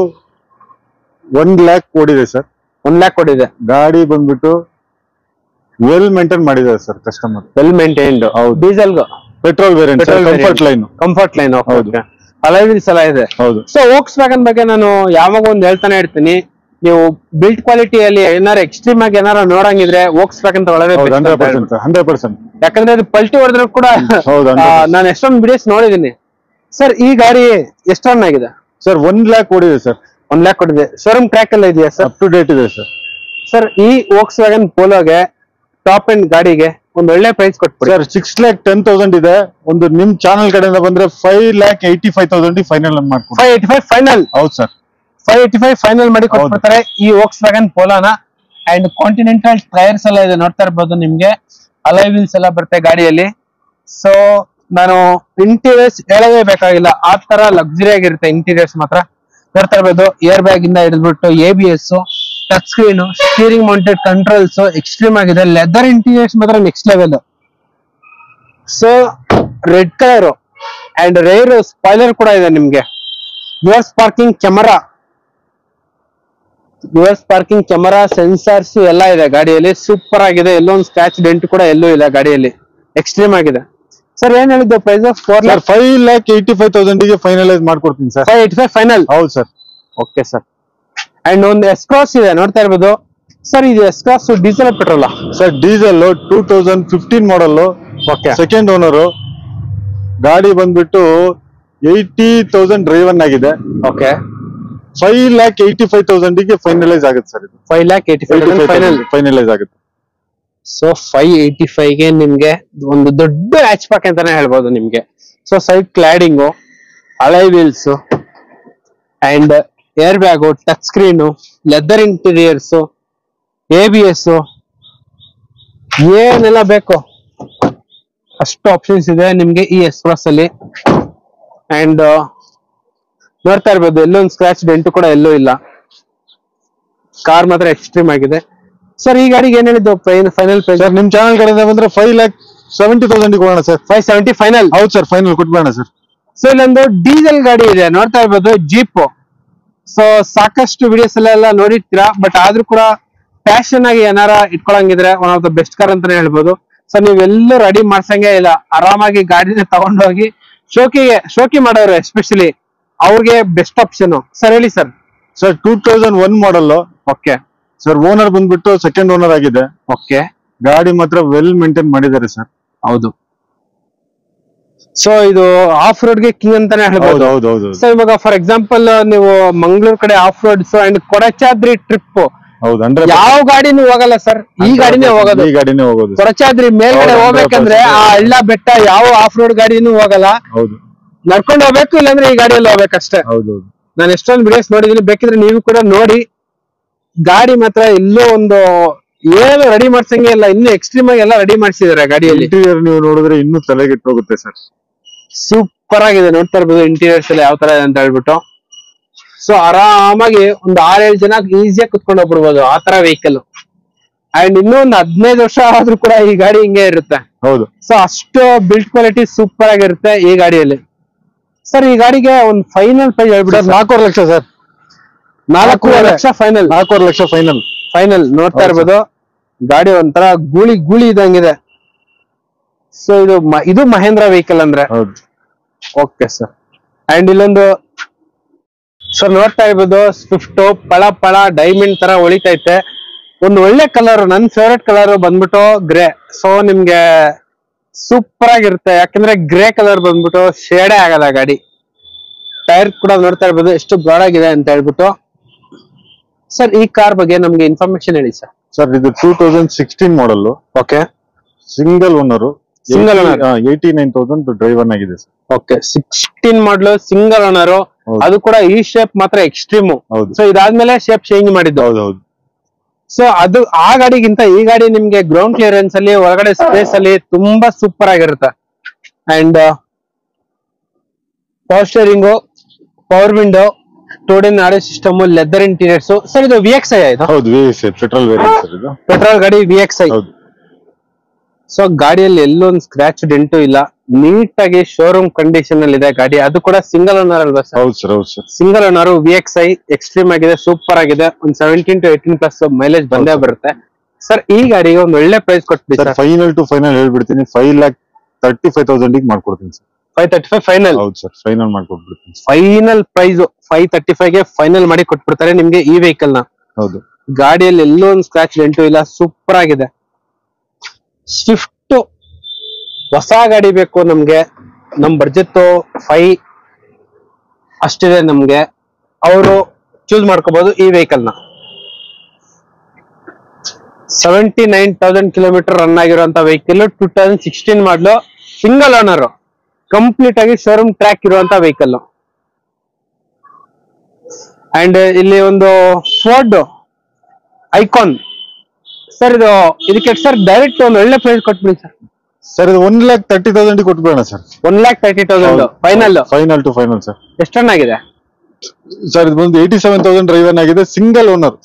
Speaker 2: 1 lakh ಓಡಿದೆ ಸರ್.
Speaker 1: 1 lakh ಓಡಿದೆ.
Speaker 2: ಗಾಡಿ ಬಂದ್ಬಿಟ್ಟು ವೆಲ್ ಮೇಂಟೈನ್ ಮಾಡಿದ್ದಾರೆ ಸರ್ ಕಸ್ಟಮರ್.
Speaker 1: Well maintained.
Speaker 2: ಹೌದು.
Speaker 1: Diesel
Speaker 2: petrol variant. Comfort line.
Speaker 1: Okay. Alloy wheels ಎಲ್ಲ ಇದೆ.
Speaker 2: ಹೌದು.
Speaker 1: ಸೊ ವೋಕ್ಸ್ ವ್ಯಾಗನ್ ಬಗ್ಗೆ ನಾನು ಯಾವಾಗ ಒಂದು ಹೇಳ್ತಾನೆ ಇರ್ತೀನಿ, ನೀವು ಬಿಲ್ಡ್ ಕ್ವಾಲಿಟಿಯಲ್ಲಿ ಏನಾರು ಎಕ್ಸ್ಟ್ರೀಮ್ ಆಗಿ ಏನಾರು ನೋಡಂಗಿದ್ರೆ ವೋಕ್ಸ್ ವ್ಯಾಗನ್ ತಗೊಳ್ಳೋದೇ
Speaker 2: 100%.
Speaker 1: ಯಾಕಂದ್ರೆ ಅದು ಪಲ್ಟಿ ಹೊಡೆದ್ರು ಕೂಡ ನಾನು ಎಷ್ಟೊಂದು ವಿಡಿಯೋಸ್ ನೋಡಿದೀನಿ. ಸರ್ ಈ ಗಾಡಿ ಎಷ್ಟು ರನ್ ಆಗಿದೆ
Speaker 2: ಸರ್? 1 lakh ಓಡಿದೆ ಸರ್.
Speaker 1: 1 lakh ಓಡಿದೆ. ಶೋರೂಮ್ ಟ್ರ್ಯಾಕ್ ಎಲ್ಲ ಇದೆಯಾ ಸರ್?
Speaker 2: ಅಪ್ ಟು ಡೇಟ್ ಇದೆ ಸರ್.
Speaker 1: ಸರ್ ಈ ವೋಕ್ಸ್ ವ್ಯಾಗನ್ ಪೋಲೋಗೆ ಟಾಪ್ ಎಂಡ್ ಗಾಡಿಗೆ ಒಂದು ಒಳ್ಳೆ ಪ್ರೈಸ್ ಕೊಟ್ಬಿಡಿ
Speaker 2: ಸರ್. 6,10,000 ಇದೆ. ಒಂದು ನಿಮ್ ಚಾನಲ್ ಕಡೆಯಿಂದ ಬಂದ್ರೆ 5,85,000 ಫೈನಲ್ ಮಾಡ್ಕೊಡಿ.
Speaker 1: 585 ಫೈನಲ್.
Speaker 2: ಹೌದು ಸರ್.
Speaker 1: 585 ಫೈನಲ್ ಮಾಡಿ ಕೊಟ್ಬಿಡ್ತಾರೆ ಈ ವೋಕ್ಸ್ ವ್ಯಾಗನ್ ಪೋಲೋನ. ಅಂಡ್ ಕಾಂಟಿನೆಂಟಲ್ ಟೈರ್ಸ್ ಎಲ್ಲ ಇದೆ ನೋಡ್ತಾ ಇರ್ಬೋದು ನಿಮ್ಗೆ. ಅಲೈ ವೀಲ್ಸ್ ಎಲ್ಲ ಬರುತ್ತೆ ಗಾಡಿಯಲ್ಲಿ. ಸೊ ನಾನು ಇಂಟೀರಿಯರ್ಸ್ ಹೇಳೋದೇ ಬೇಕಾಗಿಲ್ಲ, ಆ ತರ ಲಕ್ಸುರಿ ಆಗಿರುತ್ತೆ ಇಂಟೀರಿಯರ್ಸ್ ಮಾತ್ರ. ನೋಡ್ತಾ ಇರ್ಬೋದು, ಏರ್ ಬ್ಯಾಗ್ ಇಂದ ಹಿಡಿದ್ಬಿಟ್ಟು ABS, touch screen, steering mounted controls extreme ಆಗಿದೆ. ಲೆದರ್ ಇಂಟೀರಿಯರ್ಸ್ ಮಾತ್ರ next level. So red colour and rear spoiler ಕೂಡ ಇದೆ ನಿಮ್ಗೆ. ರಿವರ್ಸ್ ಪಾರ್ಕಿಂಗ್ ಕ್ಯಾಮರಾ ಸೆನ್ಸಾರ್ಸ್ ಎಲ್ಲ ಇದೆ ಗಾಡಿಯಲ್ಲಿ. ಸೂಪರ್ ಆಗಿದೆ, ಎಲ್ಲೊಂದು ಸ್ಕ್ರಾಚ್ ಡೆಂಟ್ ಕೂಡ ಎಲ್ಲೂ ಇಲ್ಲ ಗಾಡಿಯಲ್ಲಿ. ಎಕ್ಸ್ಟ್ರೀಮ್ ಆಗಿದೆ. ಸರ್ ಏನ್ ಹೇಳಿದ್ದು ಪ್ರೈಸ್?
Speaker 2: 4,85,000 ಗೆ ಫೈನಲೈಸ್ ಮಾಡ್ಕೊಡ್ತೀನಿ ಸರ್.
Speaker 1: 585 ಫೈನಲ್.
Speaker 2: ಹೌದು ಸರ್.
Speaker 1: Okay sir. ಅಂಡ್ ಒಂದು ಎಸ್ ಕ್ರಾಸ್ ಇದೆ, ನೋಡ್ತಾ ಇರ್ಬೋದು ಸರ್. ಇದು S cross diesel petrol?
Speaker 2: Sir diesel 2015 model.
Speaker 1: Okay.
Speaker 2: Second owner. ಗಾಡಿ ಬಂದ್ಬಿಟ್ಟು 80,000 ಡ್ರೈವನ್ ಆಗಿದೆ.
Speaker 1: ಓಕೆ.
Speaker 2: 5,85,000 ಗೆ ಫೈನಲೈಸ್ ಆಗುತ್ತೆ ಸರ್. ಇದು
Speaker 1: 5,85,000
Speaker 2: ಫೈನಲೈಸ್ ಆಗುತ್ತೆ.
Speaker 1: ಸೊ 585 ಗೆ ನಿಮ್ಗೆ ಒಂದು ದೊಡ್ಡ ಹ್ಯಾಚ್ ಪ್ಯಾಕ್ ಅಂತಾನೆ ಹೇಳ್ಬೋದು ನಿಮ್ಗೆ. So side cladding, alloy wheels and air bag, touch screen, leather interiors, ABS, ಏನೆಲ್ಲ ಬೇಕು ಅಷ್ಟು ಆಪ್ಷನ್ಸ್ ಇದೆ ನಿಮ್ಗೆ ಈ ಎಸ್ ಕ್ರಾಸ್ ಅಲ್ಲಿ. ಅಂಡ್ ನೋಡ್ತಾ ಇರ್ಬೋದು, ಎಲ್ಲೊಂದು ಸ್ಕ್ರಾಚ್ ಡೆಂಟ್ ಕೂಡ ಎಲ್ಲೂ ಇಲ್ಲ. ಕಾರ್ ಮಾತ್ರ ಎಕ್ಸ್ಟ್ರೀಮ್ ಆಗಿದೆ. ಸರ್ ಈ ಗಾಡಿಗೆ ಏನ್ ಹೇಳಿದ್ದು ಫೈನಲ್ ಪ್ರೈಸ್?
Speaker 2: ಸರ್ ನಿಮ್ ಚಾನಲ್ ಕಡೆಯಿಂದ ಬಂದ್ರೆ 5,70,000 ಕೊಡೋಣ ಸರ್.
Speaker 1: 570 ಫೈನಲ್?
Speaker 2: ಹೌದು ಸರ್, ಫೈನಲ್ ಕೊಟ್ಬೇಡ ಸರ್.
Speaker 1: ಸೊ ಇಲ್ಲೊಂದು ಡೀಸೆಲ್ ಗಾಡಿ ಇದೆ, ನೋಡ್ತಾ ಇರ್ಬೋದು, ಜೀಪ್. ಸೊ ಸಾಕಷ್ಟು ವಿಡಿಯೋಸ್ ಎಲ್ಲ ನೋಡಿರ್ತೀರಾ, ಬಟ್ ಆದ್ರೂ ಕೂಡ ಪ್ಯಾಷನ್ ಆಗಿ ಏನಾರ ಇಟ್ಕೊಳಂಗಿದ್ರೆ one of the best car ಅಂತಾನೆ ಹೇಳ್ಬೋದು. ಸೊ ನೀವೆಲ್ಲೂ ರೆಡಿ ಮಾಡ್ಸಂಗೆ ಇಲ್ಲ, ಆರಾಮಾಗಿ ಗಾಡಿನ ತಗೊಂಡೋಗಿ ಶೋಕಿ ಮಾಡೋರು ಎಸ್ಪೆಷಲಿ ಅವ್ರಿಗೆ ಬೆಸ್ಟ್ ಆಪ್ಷನ್. ಸರ್ ಹೇಳಿ ಸರ್.
Speaker 2: ಸರ್ 2001 ಮಾಡಲ್.
Speaker 1: ಓಕೆ
Speaker 2: ಸರ್ ಓನರ್ ಬಂದ್ಬಿಟ್ಟು ಸೆಕೆಂಡ್ ಓನರ್ ಆಗಿದೆ.
Speaker 1: ಓಕೆ.
Speaker 2: ಗಾಡಿ ಮಾತ್ರ ವೆಲ್ ಮೇಂಟೈನ್ ಮಾಡಿದ್ದಾರೆ ಸರ್.
Speaker 1: ಹೌದು. ಸೊ ಇದು ಆಫ್ ರೋಡ್ ಗೆ ಕಿಂಗ್ ಅಂತಾನೆ ಹೇಳ್ಬೋದು.
Speaker 2: ಹೌದು.
Speaker 1: ಸೊ ಇವಾಗ ಫಾರ್ ಎಕ್ಸಾಂಪಲ್ ನೀವು ಮಂಗಳೂರು ಕಡೆ of roads and Kodachadri trip ಯಾವ ಗಾಡಿನೂ ಹೋಗಲ್ಲ ಸರ್, ಈ ಗಾಡಿನೇ ಹೋಗೋದು. ಕೊಡಚಾದ್ರಿ ಮೇಲ್ಗಡೆ ಹೋಗ್ಬೇಕಂದ್ರೆ ಆ ಹಳ್ಳ ಬೆಟ್ಟ ಯಾವ ಆಫ್ ರೋಡ್ ಗಾಡಿನೂ ಹೋಗಲ್ಲ.
Speaker 2: ಹೌದು.
Speaker 1: ನಡ್ಕೊಂಡು ಹೋಗ್ಬೇಕು, ಇಲ್ಲಾಂದ್ರೆ ಈ ಗಾಡಿಯಲ್ಲಿ ಹೋಗ್ಬೇಕಷ್ಟೇ. ನಾನು ಎಷ್ಟೊಂದು ವಿಡಿಯೋಸ್ ನೋಡಿದೀನಿ, ಬೇಕಿದ್ರೆ ನೀವು ಕೂಡ ನೋಡಿ. ಗಾಡಿ ಮಾತ್ರ ಎಲ್ಲೋ ಒಂದು ಏನು ರೆಡಿ ಮಾಡ್ಸಂಗೆ ಇಲ್ಲ, ಇನ್ನು ಎಕ್ಸ್ಟ್ರೀಮ್ ಆಗಿ ಎಲ್ಲ ರೆಡಿ ಮಾಡಿಸಿದಾರೆ ಗಾಡಿಯಲ್ಲಿ.
Speaker 2: ಇಂಟೀರಿಯರ್ ನೀವು ನೋಡಿದ್ರೆ ಇನ್ನೂ ತಲೆಗೆಟ್ಟು ಹೋಗುತ್ತೆ ಸರ್.
Speaker 1: ಸೂಪರ್ ಆಗಿದೆ, ನೋಡ್ತಾ ಇರ್ಬೋದು ಇಂಟೀರಿಯರ್ಸ್ ಎಲ್ಲ ಯಾವ ತರ ಇದೆ ಅಂತ ಹೇಳ್ಬಿಟ್ಟು. ಸೊ ಆರಾಮಾಗಿ ಒಂದು 6-7 ಜನ ಈಸಿಯಾಗಿ ಕುತ್ಕೊಂಡು ಹೋಗ್ಬಿಡ್ಬೋದು ಆ ತರ ವೆಹಿಕಲ್. ಅಂಡ್ ಇನ್ನೂ ಒಂದು 15 ವರ್ಷ ಆದ್ರೂ ಕೂಡ ಈ ಗಾಡಿ ಹಿಂಗೆ ಇರುತ್ತೆ.
Speaker 2: ಹೌದು.
Speaker 1: ಸೊ ಅಷ್ಟು ಬಿಲ್ಡ್ ಕ್ವಾಲಿಟಿ ಸೂಪರ್ ಆಗಿರುತ್ತೆ ಈ ಗಾಡಿಯಲ್ಲಿ. ಸರ್ ಈ ಗಾಡಿಗೆ ಒಂದು ಫೈನಲ್ ಪ್ರೈಸ್ ಹೇಳ್ಬಿಟ್ಟು
Speaker 2: 4 lakh sir.
Speaker 1: 4 lakh final.
Speaker 2: 4 lakh final.
Speaker 1: ನೋಡ್ತಾ ಇರ್ಬೋದು, ಗಾಡಿ ಒಂಥರ ಗೂಳಿ ಇದಂಗಿದೆ. ಸೊ ಇದು ಮಹೇಂದ್ರ ವೆಹಿಕಲ್ ಅಂದ್ರೆ. Okay sir. ಅಂಡ್ ಇಲ್ಲೊಂದು ಸರ್ ನೋಡ್ತಾ ಇರ್ಬೋದು, ಸ್ವಿಫ್ಟ್ ಪಳ ಡೈಮಂಡ್ ತರ ಹೊಳಿತೈತೆ. ಒಂದು ಒಳ್ಳೆ ಕಲರ್, ನನ್ ಫೇವ್ರೆಟ್ ಕಲರ್ ಬಂದ್ಬಿಟ್ಟು ಗ್ರೇ. ಸೊ ನಿಮ್ಗೆ ಸೂಪರ್ ಆಗಿರುತ್ತೆ, ಯಾಕಂದ್ರೆ ಗ್ರೇ ಕಲರ್ ಬಂದ್ಬಿಟ್ಟು ಶೇಡೇ ಆಗಲ್ಲ ಗಾಡಿ. ಟೈರ್ ಕೂಡ ನೋಡ್ತಾ ಇರ್ಬೋದು ಎಷ್ಟು ಬ್ರಾಡ್ ಆಗಿದೆ ಅಂತ ಹೇಳ್ಬಿಟ್ಟು. ಸರ್ ಈ ಕಾರ್ ಬಗ್ಗೆ ನಮ್ಗೆ ಇನ್ಫಾರ್ಮೇಶನ್ ಹೇಳಿ ಸರ್.
Speaker 2: ಸರ್ ಇದು 2016 ಮಾಡಲ್.
Speaker 1: ಓಕೆ.
Speaker 2: Single owner. 89,000 ಡ್ರೈವನ್ ಆಗಿದೆ ಸರ್.
Speaker 1: ಓಕೆ. 16 ಮಾಡಲು ಸಿಂಗಲ್ ಓನರ್, ಅದು ಕೂಡ ಈ ಶೇಪ್ ಮಾತ್ರ ಎಕ್ಸ್ಟ್ರೀಮ್. ಸೊ ಇದಾದ್ಮೇಲೆ ಶೇಪ್ ಚೇಂಜ್ ಮಾಡಿದ್ದು.
Speaker 2: ಹೌದು.
Speaker 1: ಸೊ ಅದು ಆ ಗಾಡಿಗಿಂತ ಈ ಗಾಡಿ ನಿಮ್ಗೆ ಗ್ರೌಂಡ್ ಕ್ಲಿಯರೆನ್ಸ್ ಅಲ್ಲಿ, ಒಳಗಡೆ ಸ್ಪೇಸ್ ಅಲ್ಲಿ ತುಂಬಾ ಸೂಪರ್ ಆಗಿರುತ್ತೆ. And power steering, power window, two DIN audio system, leather interiors. Sir ಇದು VXi ಇದು?
Speaker 2: ಹೌದು, VXi ಪೆಟ್ರೋಲ್ ವೇರಿಯಂಟ್ ಸರ್ ಇದು.
Speaker 1: ಪೆಟ್ರೋಲ್ ಗಾಡಿ VXi.
Speaker 2: ಹೌದು.
Speaker 1: ಸೊ ಗಾಡಿಯಲ್ಲಿ ಎಲ್ಲೊಂದು ಸ್ಕ್ರಾಚ್ ಡೆಂಟು ಇಲ್ಲ, ನೀಟ್ ಆಗಿ ಶೋರೂಮ್ ಕಂಡೀಷನ್ ಅಲ್ಲಿ ಇದೆ ಗಾಡಿ. ಅದು ಕೂಡ ಸಿಂಗಲ್ ಓನರ್ ಅಲ್ವಾ ಸರ್?
Speaker 2: ಹೌದು sir.
Speaker 1: Single owner, VXi, extreme ಆಗಿದೆ, ಸೂಪರ್ ಆಗಿದೆ. ಒಂದು 17 to 18 ಪ್ಲಸ್ ಮೈಲೇಜ್ ಬಂದೇ ಬರುತ್ತೆ. ಸರ್ ಈ ಗಾಡಿಗೆ ಒಂದು ಒಳ್ಳೆ ಪ್ರೈಸ್ ಕೊಡ್ತೀವಿ ಸರ್.
Speaker 2: ಫೈನಲ್ ಹೇಳ್ಬಿಡ್ತೀನಿ, 5,35,000 ಮಾಡ್ಕೊಡ್ತೀನಿ ಸರ್.
Speaker 1: 535 ಫೈನಲ್?
Speaker 2: ಹೌದು ಸರ್, ಫೈನಲ್ ಮಾಡ್ಕೊಟ್ಬಿಡ್ತೀನಿ.
Speaker 1: ಫೈನಲ್ ಪ್ರೈಸ್ 535 ಗೆ ಫೈನಲ್ ಮಾಡಿ ಕೊಟ್ಬಿಡ್ತಾರೆ ನಿಮ್ಗೆ ಈ ವೆಹಿಕಲ್ ನ.
Speaker 2: ಹೌದು.
Speaker 1: ಗಾಡಿಯಲ್ಲಿ ಎಲ್ಲೋ ಒಂದು ಸ್ಕ್ರಾಚ್ ಡೆಂಟು ಇಲ್ಲ, ಸೂಪರ್ ಆಗಿದೆ. ಸ್ವಿಫ್ಟ್ ಹೊಸ ಗಾಡಿ ಬೇಕು ನಮ್ಗೆ, ನಮ್ ಬಡ್ಜೆಟ್ 5 ಅಷ್ಟಿದೆ ನಮ್ಗೆ, ಅವರು ಚೂಸ್ ಮಾಡ್ಕೋಬಹುದು ಈ ವೆಹಿಕಲ್ ನ. 79,000 ಕಿಲೋಮೀಟರ್ ರನ್ ಆಗಿರುವಂತ vehicle, 2016 model, single owner, complete ಆಗಿ ಶೋರೂಮ್ ಟ್ರ್ಯಾಕ್ ಇರುವಂತ ವೆಹಿಕಲ್. ಅಂಡ್ ಇಲ್ಲಿ ಒಂದು ಫೋರ್ಡ್ ಐಕಾನ್. ಸರ್ ಇದಕ್ಕೆ ಸರ್ ಡೈರೆಕ್ಟ್ ಒಂದು ಒಳ್ಳೆ ಪ್ರೈಸ್ ಕೊಟ್ಬಿಡಿ ಸರ್.
Speaker 2: ಸರ್ ಇದು 1,30,000 ಕೊಟ್ಬಿಡೋಣ sir.
Speaker 1: 1,30,000 final.
Speaker 2: Final to final sir.
Speaker 1: ಎಷ್ಟು ರನ್ ಆಗಿದೆ
Speaker 2: ಸರ್ ಇದು ಬಂದು 87,000 ಡ್ರೈವ್ ಆಗಿದೆ. Single owner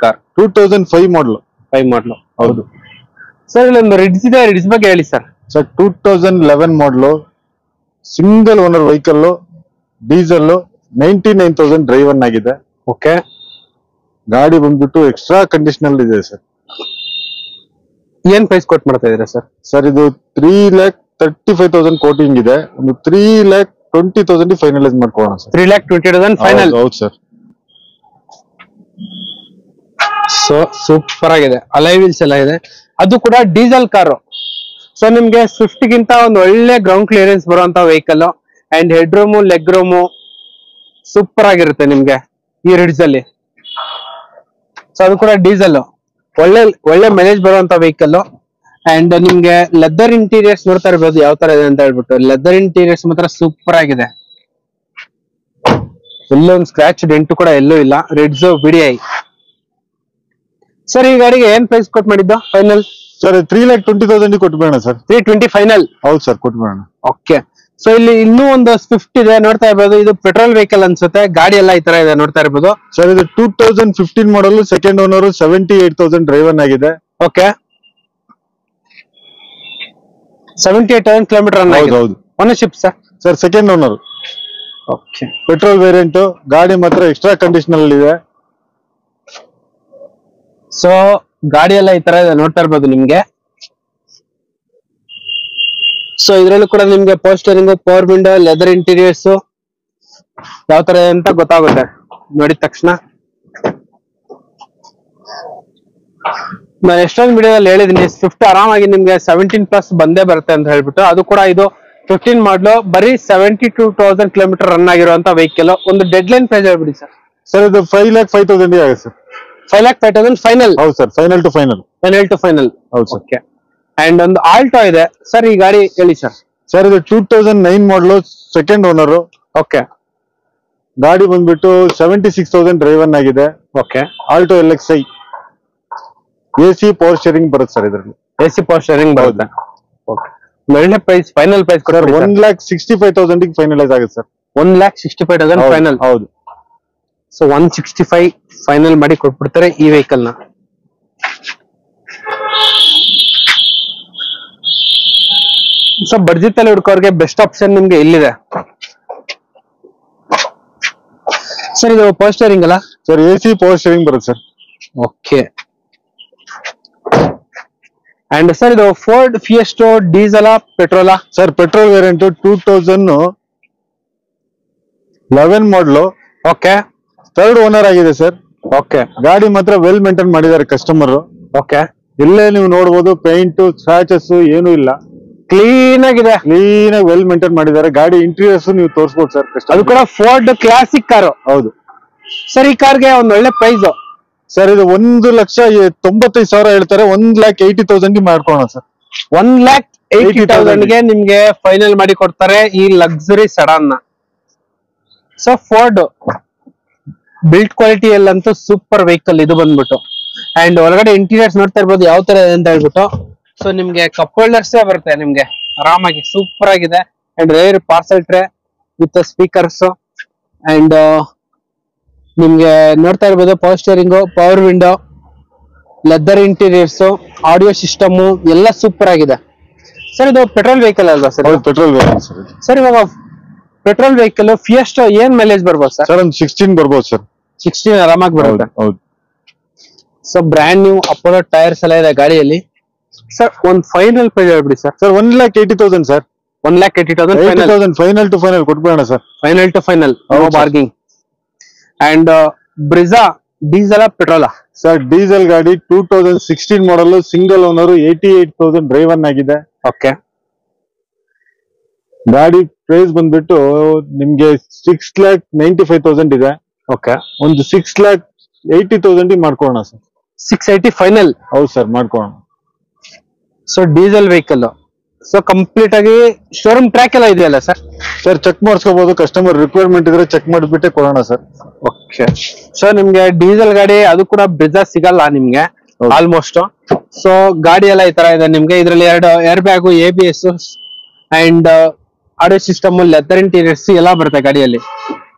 Speaker 1: car.
Speaker 2: 2005 ಮಾಡಲ್.
Speaker 1: 5 ಮಾಡಲು.
Speaker 2: ಹೌದು
Speaker 1: ಸರ್ ಇಲ್ಲೊಂದು ರಿಡ್ಸ್ ಇದೆ, ರಿಡ್ಸ್ ಬಗ್ಗೆ ಹೇಳಿ ಸರ್.
Speaker 2: ಸರ್ 2011 ಮಾಡಲು, single owner vehicle, diesel, 99,000 drive ಆಗಿದೆ.
Speaker 1: ಓಕೆ.
Speaker 2: ಗಾಡಿ ಬಂದ್ಬಿಟ್ಟು ಎಕ್ಸ್ಟ್ರಾ ಕಂಡೀಷನಲ್ ಇದೆ ಸರ್.
Speaker 1: ಏನ್ ಪ್ರೈಸ್ ಕೊಟ್ ಮಾಡ್ತಾ ಇದೀರಾ ಸರ್?
Speaker 2: ಸರ್ ಇದು 3,35,000 ಕೋಟಿಂಗ್ ಇದೆ. ಒಂದು 3,20,000 ಫೈನಲೈಸ್ ಮಾಡ್ಕೊಳ್ಳೋಣ ಸರ್.
Speaker 1: 3,20,000 ಫೈನಲ್.
Speaker 2: ಹೌದು ಸರ್.
Speaker 1: ಸೊ ಸೂಪರ್ ಆಗಿದೆ, ಅಲೈ ವೀಲ್ಸ್ ಎಲ್ಲ ಇದೆ, ಅದು ಕೂಡ ಡೀಸೆಲ್ ಕಾರು. ಸೊ ನಿಮ್ಗೆ ಸ್ವಿಫ್ಟ್ ಗಿಂತ ಒಂದು ಒಳ್ಳೆ ಗ್ರೌಂಡ್ ಕ್ಲಿಯರೆನ್ಸ್ ಬರುವಂತ vehicle and head room leg room super ಆಗಿರುತ್ತೆ ನಿಮ್ಗೆ ಈ ರಿಡ್ಸ್ ಅಲ್ಲಿ. ಸೊ ಅದು ಕೂಡ ಡೀಸೆಲ್, ಒಳ್ಳೆ ಮೈಲೇಜ್ ಬರುವಂತ ವೆಹಿಕಲ್. ಅಂಡ್ ನಿಮ್ಗೆ ಲೆದರ್ ಇಂಟೀರಿಯರ್ಸ್ ನೋಡ್ತಾ ಇರ್ಬೋದು ಯಾವ ತರ ಇದೆ ಅಂತ ಹೇಳ್ಬಿಟ್ಟು. ಲೆದರ್ ಇಂಟೀರಿಯರ್ಸ್ ಮಾತ್ರ ಸೂಪರ್ ಆಗಿದೆ, ಎಲ್ಲೊಂದು ಸ್ಕ್ರಾಚ್ ಡೆಂಟ್ ಕೂಡ ಎಲ್ಲೂ ಇಲ್ಲ. ರಿಡ್ಸ್ ಬಿಡಿಐ. ಸರ್ ಈ ಗಾಡಿಗೆ ಏನ್ ಪ್ರೈಸ್ ಕೊಟ್ ಮಾಡಿದ್ದು ಫೈನಲ್?
Speaker 2: ಸರ್ 3,20,000 ಕೊಟ್ಬಿಡೋಣ ಸರ್.
Speaker 1: 320 ಫೈನಲ್.
Speaker 2: ಹೌದು ಸರ್, ಕೊಟ್ಬಿಡೋಣ.
Speaker 1: ಓಕೆ. ಸೊ ಇಲ್ಲಿ ಇನ್ನೂ ಒಂದು ಸ್ವಿಫ್ಟ್ ಇದೆ ನೋಡ್ತಾ ಇರ್ಬೋದು. ಇದು ಪೆಟ್ರೋಲ್ ವೆಹಿಕಲ್ ಅನ್ಸುತ್ತೆ, ಗಾಡಿ ಎಲ್ಲ ಈ ತರ ಇದೆ ನೋಡ್ತಾ ಇರ್ಬೋದು.
Speaker 2: ಸರ್ ಇದು 2015 ಮಾಡಲ್, ಸೆಕೆಂಡ್ ಓನರ್, 78,000 ಡ್ರೈವ್ ಆಗಿದೆ.
Speaker 1: ಓಕೆ. 78,000 ಕಿಲೋಮೀಟರ್ ರನ್ ಆಗಿದೆ.
Speaker 2: ಹೌದು.
Speaker 1: Ownership sir?
Speaker 2: Sir second owner.
Speaker 1: Okay.
Speaker 2: Petrol variant, ಗಾಡಿ ಮಾತ್ರ ಎಕ್ಸ್ಟ್ರಾ ಕಂಡೀಷನಲ್ ಇದೆ.
Speaker 1: ಸೊ ಗಾಡಿ ಎಲ್ಲ ಈ ತರ ಇದೆ ನೋಡ್ತಾ ಇರ್ಬೋದು ನಿಮ್ಗೆ. ಸೊ ಇದ್ರಲ್ಲೂ ಕೂಡ ನಿಮ್ಗೆ ಪೋಸ್ಟರಿಂಗ್, ಪವರ್ ವಿಂಡೋ, ಲೆದರ್ ಇಂಟೀರಿಯರ್ಸ್ ಯಾವ ತರ ಇದೆ ಅಂತ ಗೊತ್ತಾಗುತ್ತೆ ನೋಡಿದ ತಕ್ಷಣ. ನಾನು ಎಷ್ಟೊಂದು ವಿಡಿಯೋದಲ್ಲಿ ಹೇಳಿದೀನಿ ಸ್ವಿಫ್ಟ್ ಆರಾಮಾಗಿ ನಿಮ್ಗೆ 17+ ಬಂದೇ ಬರುತ್ತೆ ಅಂತ ಹೇಳ್ಬಿಟ್ಟು. ಅದು ಕೂಡ ಇದು 15 ಮಾಡಲು, ಬರೀ 72,000 ಕಿಲೋಮೀಟರ್ ರನ್ ಆಗಿರುವಂತ ವೆಹಿಕಲ್. ಒಂದು ಡೆಡ್ ಲೈನ್ ಪ್ರೈಸ್ ಹೇಳ್ಬಿಡಿ ಸರ್.
Speaker 2: ಸರ್ ಇದು 5,05,000 ಆಗುತ್ತೆ ಸರ್.
Speaker 1: 5,05,000 ಫೈನಲ್.
Speaker 2: ಹೌದು ಸರ್, ಫೈನಲ್ ಟು ಫೈನಲ್.
Speaker 1: ಹೌದು ಸರ್. ಓಕೆ. ಅಂಡ್ ಒಂದು ಆಲ್ಟೋ ಇದೆ ಸರ್, ಈ ಗಾಡಿ ಹೇಳಿ ಸರ್.
Speaker 2: ಸರ್ ಇದು 2009 ಮಾಡಲು, ಸೆಕೆಂಡ್ ಓನರ್.
Speaker 1: ಓಕೆ.
Speaker 2: ಗಾಡಿ ಬಂದ್ಬಿಟ್ಟು 76,000 ಡ್ರೈವ್ ಆಗಿದೆ.
Speaker 1: Okay.
Speaker 2: Alto LXi. AC power steering ಬರುತ್ತೆ ಸರ್ ಇದರಲ್ಲಿ.
Speaker 1: AC ಪವರ್ ಸ್ಟೇರಿಂಗ್ ಬರುತ್ತೆ. ಓಕೆ. ಒಳ್ಳೆ price, final price
Speaker 2: sir 1,65,000 finalise ಆಗುತ್ತೆ ಸರ್.
Speaker 1: 1,65,000 ಫೈನಲ್.
Speaker 2: ಹೌದು.
Speaker 1: ಸೊ 165 ಫೈನಲ್ ಮಾಡಿ ಕೊಟ್ಬಿಡ್ತಾರೆ ಈ ವೆಹಿಕಲ್ ನ. ಸೊ ಬಡ್ಜೆಟ್ ಅಲ್ಲಿ ಹುಡ್ಕೋರ್ಗೆ ಬೆಸ್ಟ್ ಆಪ್ಷನ್ ನಿಮ್ಗೆ ಇಲ್ಲಿದೆ ಸರ್. ಇದು ಪವರ್ ಸ್ಟೇರಿಂಗ್ ಅಲ್ಲ
Speaker 2: ಸರ್? AC ಪವರ್ ಸ್ಟೇರಿಂಗ್ ಬರುತ್ತೆ ಸರ್.
Speaker 1: ಓಕೆ. ಅಂಡ್ ಸರ್ ಇದು ಫೋರ್ಡ್ ಫಿಯೆಸ್ಟೋ ಡೀಸೆಲ್ ಪೆಟ್ರೋಲಾ?
Speaker 2: Sir petrol variant, 2011 model.
Speaker 1: Okay.
Speaker 2: Third owner ಆಗಿದೆ ಸರ್.
Speaker 1: ಓಕೆ.
Speaker 2: ಗಾಡಿ ಮಾತ್ರ ವೆಲ್ ಮೇಂಟೈನ್ ಮಾಡಿದ್ದಾರೆ ಕಸ್ಟಮರ್.
Speaker 1: ಓಕೆ.
Speaker 2: ಇಲ್ಲೇ ನೀವು ನೋಡಬಹುದು, ಪೇಂಟ್, ಸ್ಕ್ರಾಚಸ್ ಏನು ಇಲ್ಲ,
Speaker 1: ಕ್ಲೀನ್ ಆಗಿದೆ.
Speaker 2: ಕ್ಲೀನ್ ಆಗಿ ವೆಲ್ ಮೇಂಟೈನ್ ಮಾಡಿದ್ದಾರೆ. ಗಾಡಿ ಇಂಟೀರಿಯರ್ಸ್ ನೀವು ತೋರಿಸಬಹುದು ಸರ್.
Speaker 1: ಅದು ಕೂಡ ಫೋರ್ಡ್ ಕ್ಲಾಸಿಕ್ ಕಾರು.
Speaker 2: ಹೌದು
Speaker 1: ಸರ್. ಈ ಕಾರ್ಗೆ ಒಂದು ಒಳ್ಳೆ ಪ್ರೈಸ್
Speaker 2: ಸರ್. ಇದು 1,95,000 ಹೇಳ್ತಾರೆ. 1,80,000 ಮಾಡ್ಕೋಣ ಸರ್.
Speaker 1: 1,80,000 ನಿಮ್ಗೆ ಫೈನಲ್ ಮಾಡಿ ಕೊಡ್ತಾರೆ ಈ ಲಕ್ಸುರಿ ಸಡನ್ ನ. ಸೊ ಫೋರ್ಡ್ ಬಿಲ್ಡ್ ಕ್ವಾಲಿಟಿ ಎಲ್ಲಂತೂ ಸೂಪರ್ ವೆಹಿಕಲ್ ಇದು ಬಂದ್ಬಿಟ್ಟು. ಅಂಡ್ ಒಳಗಡೆ ಇಂಟೀರಿಯರ್ಸ್ ನೋಡ್ತಾ ಇರ್ಬೋದು ಯಾವ ತರ ಇದೆ ಅಂತ ಹೇಳ್ಬಿಟ್ಟು. ಸೊ ನಿಮ್ಗೆ ಕಪ್ ಹೋಲ್ಡರ್ಸ್ ಬರುತ್ತೆ ನಿಮ್ಗೆ ಆರಾಮಾಗಿ, ಸೂಪರ್ ಆಗಿದೆ. And rear parcel tray with speakers. And ನಿಮ್ಗೆ ನೋಡ್ತಾ ಇರ್ಬೋದು power steering, power window, leather interiors, audio system ಎಲ್ಲ ಸೂಪರ್ ಆಗಿದೆ ಸರ್. ಇದು ಪೆಟ್ರೋಲ್ ವೆಹಿಕಲ್ ಅಲ್ವಾ sir?
Speaker 2: Petrol vehicle sir.
Speaker 1: Sir ಇವಾಗ ಪೆಟ್ರೋಲ್ ವೆಹಿಕಲ್ ಫಿಯೆಸ್ಟೋ ಏನ್ ಮೈಲೇಜ್ ಬರ್ಬೋದು ಸರ್?
Speaker 2: ಸರ್ ಒಂದು 16 ಬರ್ಬೋದು ಸರ್.
Speaker 1: 16 ಆರಾಮಾಗಿ ಬರುತ್ತೆ.
Speaker 2: ಹೌದು.
Speaker 1: So brand new Apollo tyres ಎಲ್ಲ ಇದೆ ಗಾಡಿಯಲ್ಲಿ ಸರ್. ಒಂದು ಫೈನಲ್ ಪ್ರೈಸ್ ಹೇಳ್ಬಿಡಿ sir.
Speaker 2: Sir 1,80,000 sir.
Speaker 1: 1,80,000
Speaker 2: final to final ಕೊಟ್ಬಿಡೋಣ sir.
Speaker 1: Final to final, no bargaining. And Brezza diesel ಪೆಟ್ರೋಲಾ?
Speaker 2: ಸರ್ ಡೀಸೆಲ್ ಗಾಡಿ, 2016 ಮಾಡಲ್, ಸಿಂಗಲ್ ಓನರ್, 88,000 ಡ್ರೈವ್ ಆಗಿದೆ.
Speaker 1: ಓಕೆ.
Speaker 2: ಗಾಡಿ ಪ್ರೈಸ್ ಬಂದ್ಬಿಟ್ಟು ನಿಮ್ಗೆ 6,95,000 ಇದೆ.
Speaker 1: ಓಕೆ.
Speaker 2: ಒಂದು 6,80,000 ಮಾಡ್ಕೋಣ ಸರ್.
Speaker 1: 680 ಫೈನಲ್?
Speaker 2: ಹೌದು ಸರ್, ಮಾಡ್ಕೋಣ.
Speaker 1: So diesel vehicle, so complete ಆಗಿ ಶೋರೂಮ್ ಟ್ರ್ಯಾಕ್ ಎಲ್ಲ ಇದೆಯಲ್ಲ ಸರ್?
Speaker 2: ಸರ್ ಚೆಕ್ ಮಾಡಿಸ್ಕೋಬಹುದು, ಕಸ್ಟಮರ್ ರಿಕ್ವೈರ್ಮೆಂಟ್ ಇದ್ರೆ ಚೆಕ್ ಮಾಡಿಬಿಟ್ಟೆ ಕೊಡೋಣ ಸರ್.
Speaker 1: ಓಕೆ. ಸೊ ನಿಮ್ಗೆ ಡೀಸೆಲ್ ಗಾಡಿ ಅದು ಕೂಡ ಬ್ರಿಜಾ ಸಿಗಲ್ಲ ನಿಮ್ಗೆ ಆಲ್ಮೋಸ್ಟ್. ಸೊ ಗಾಡಿ ಎಲ್ಲ ಈ ತರ ಇದೆ ನಿಮ್ಗೆ. ಇದ್ರಲ್ಲಿ 2 air bag, ABS and audio system, leather interiors ಎಲ್ಲ ಬರುತ್ತೆ ಗಾಡಿಯಲ್ಲಿ.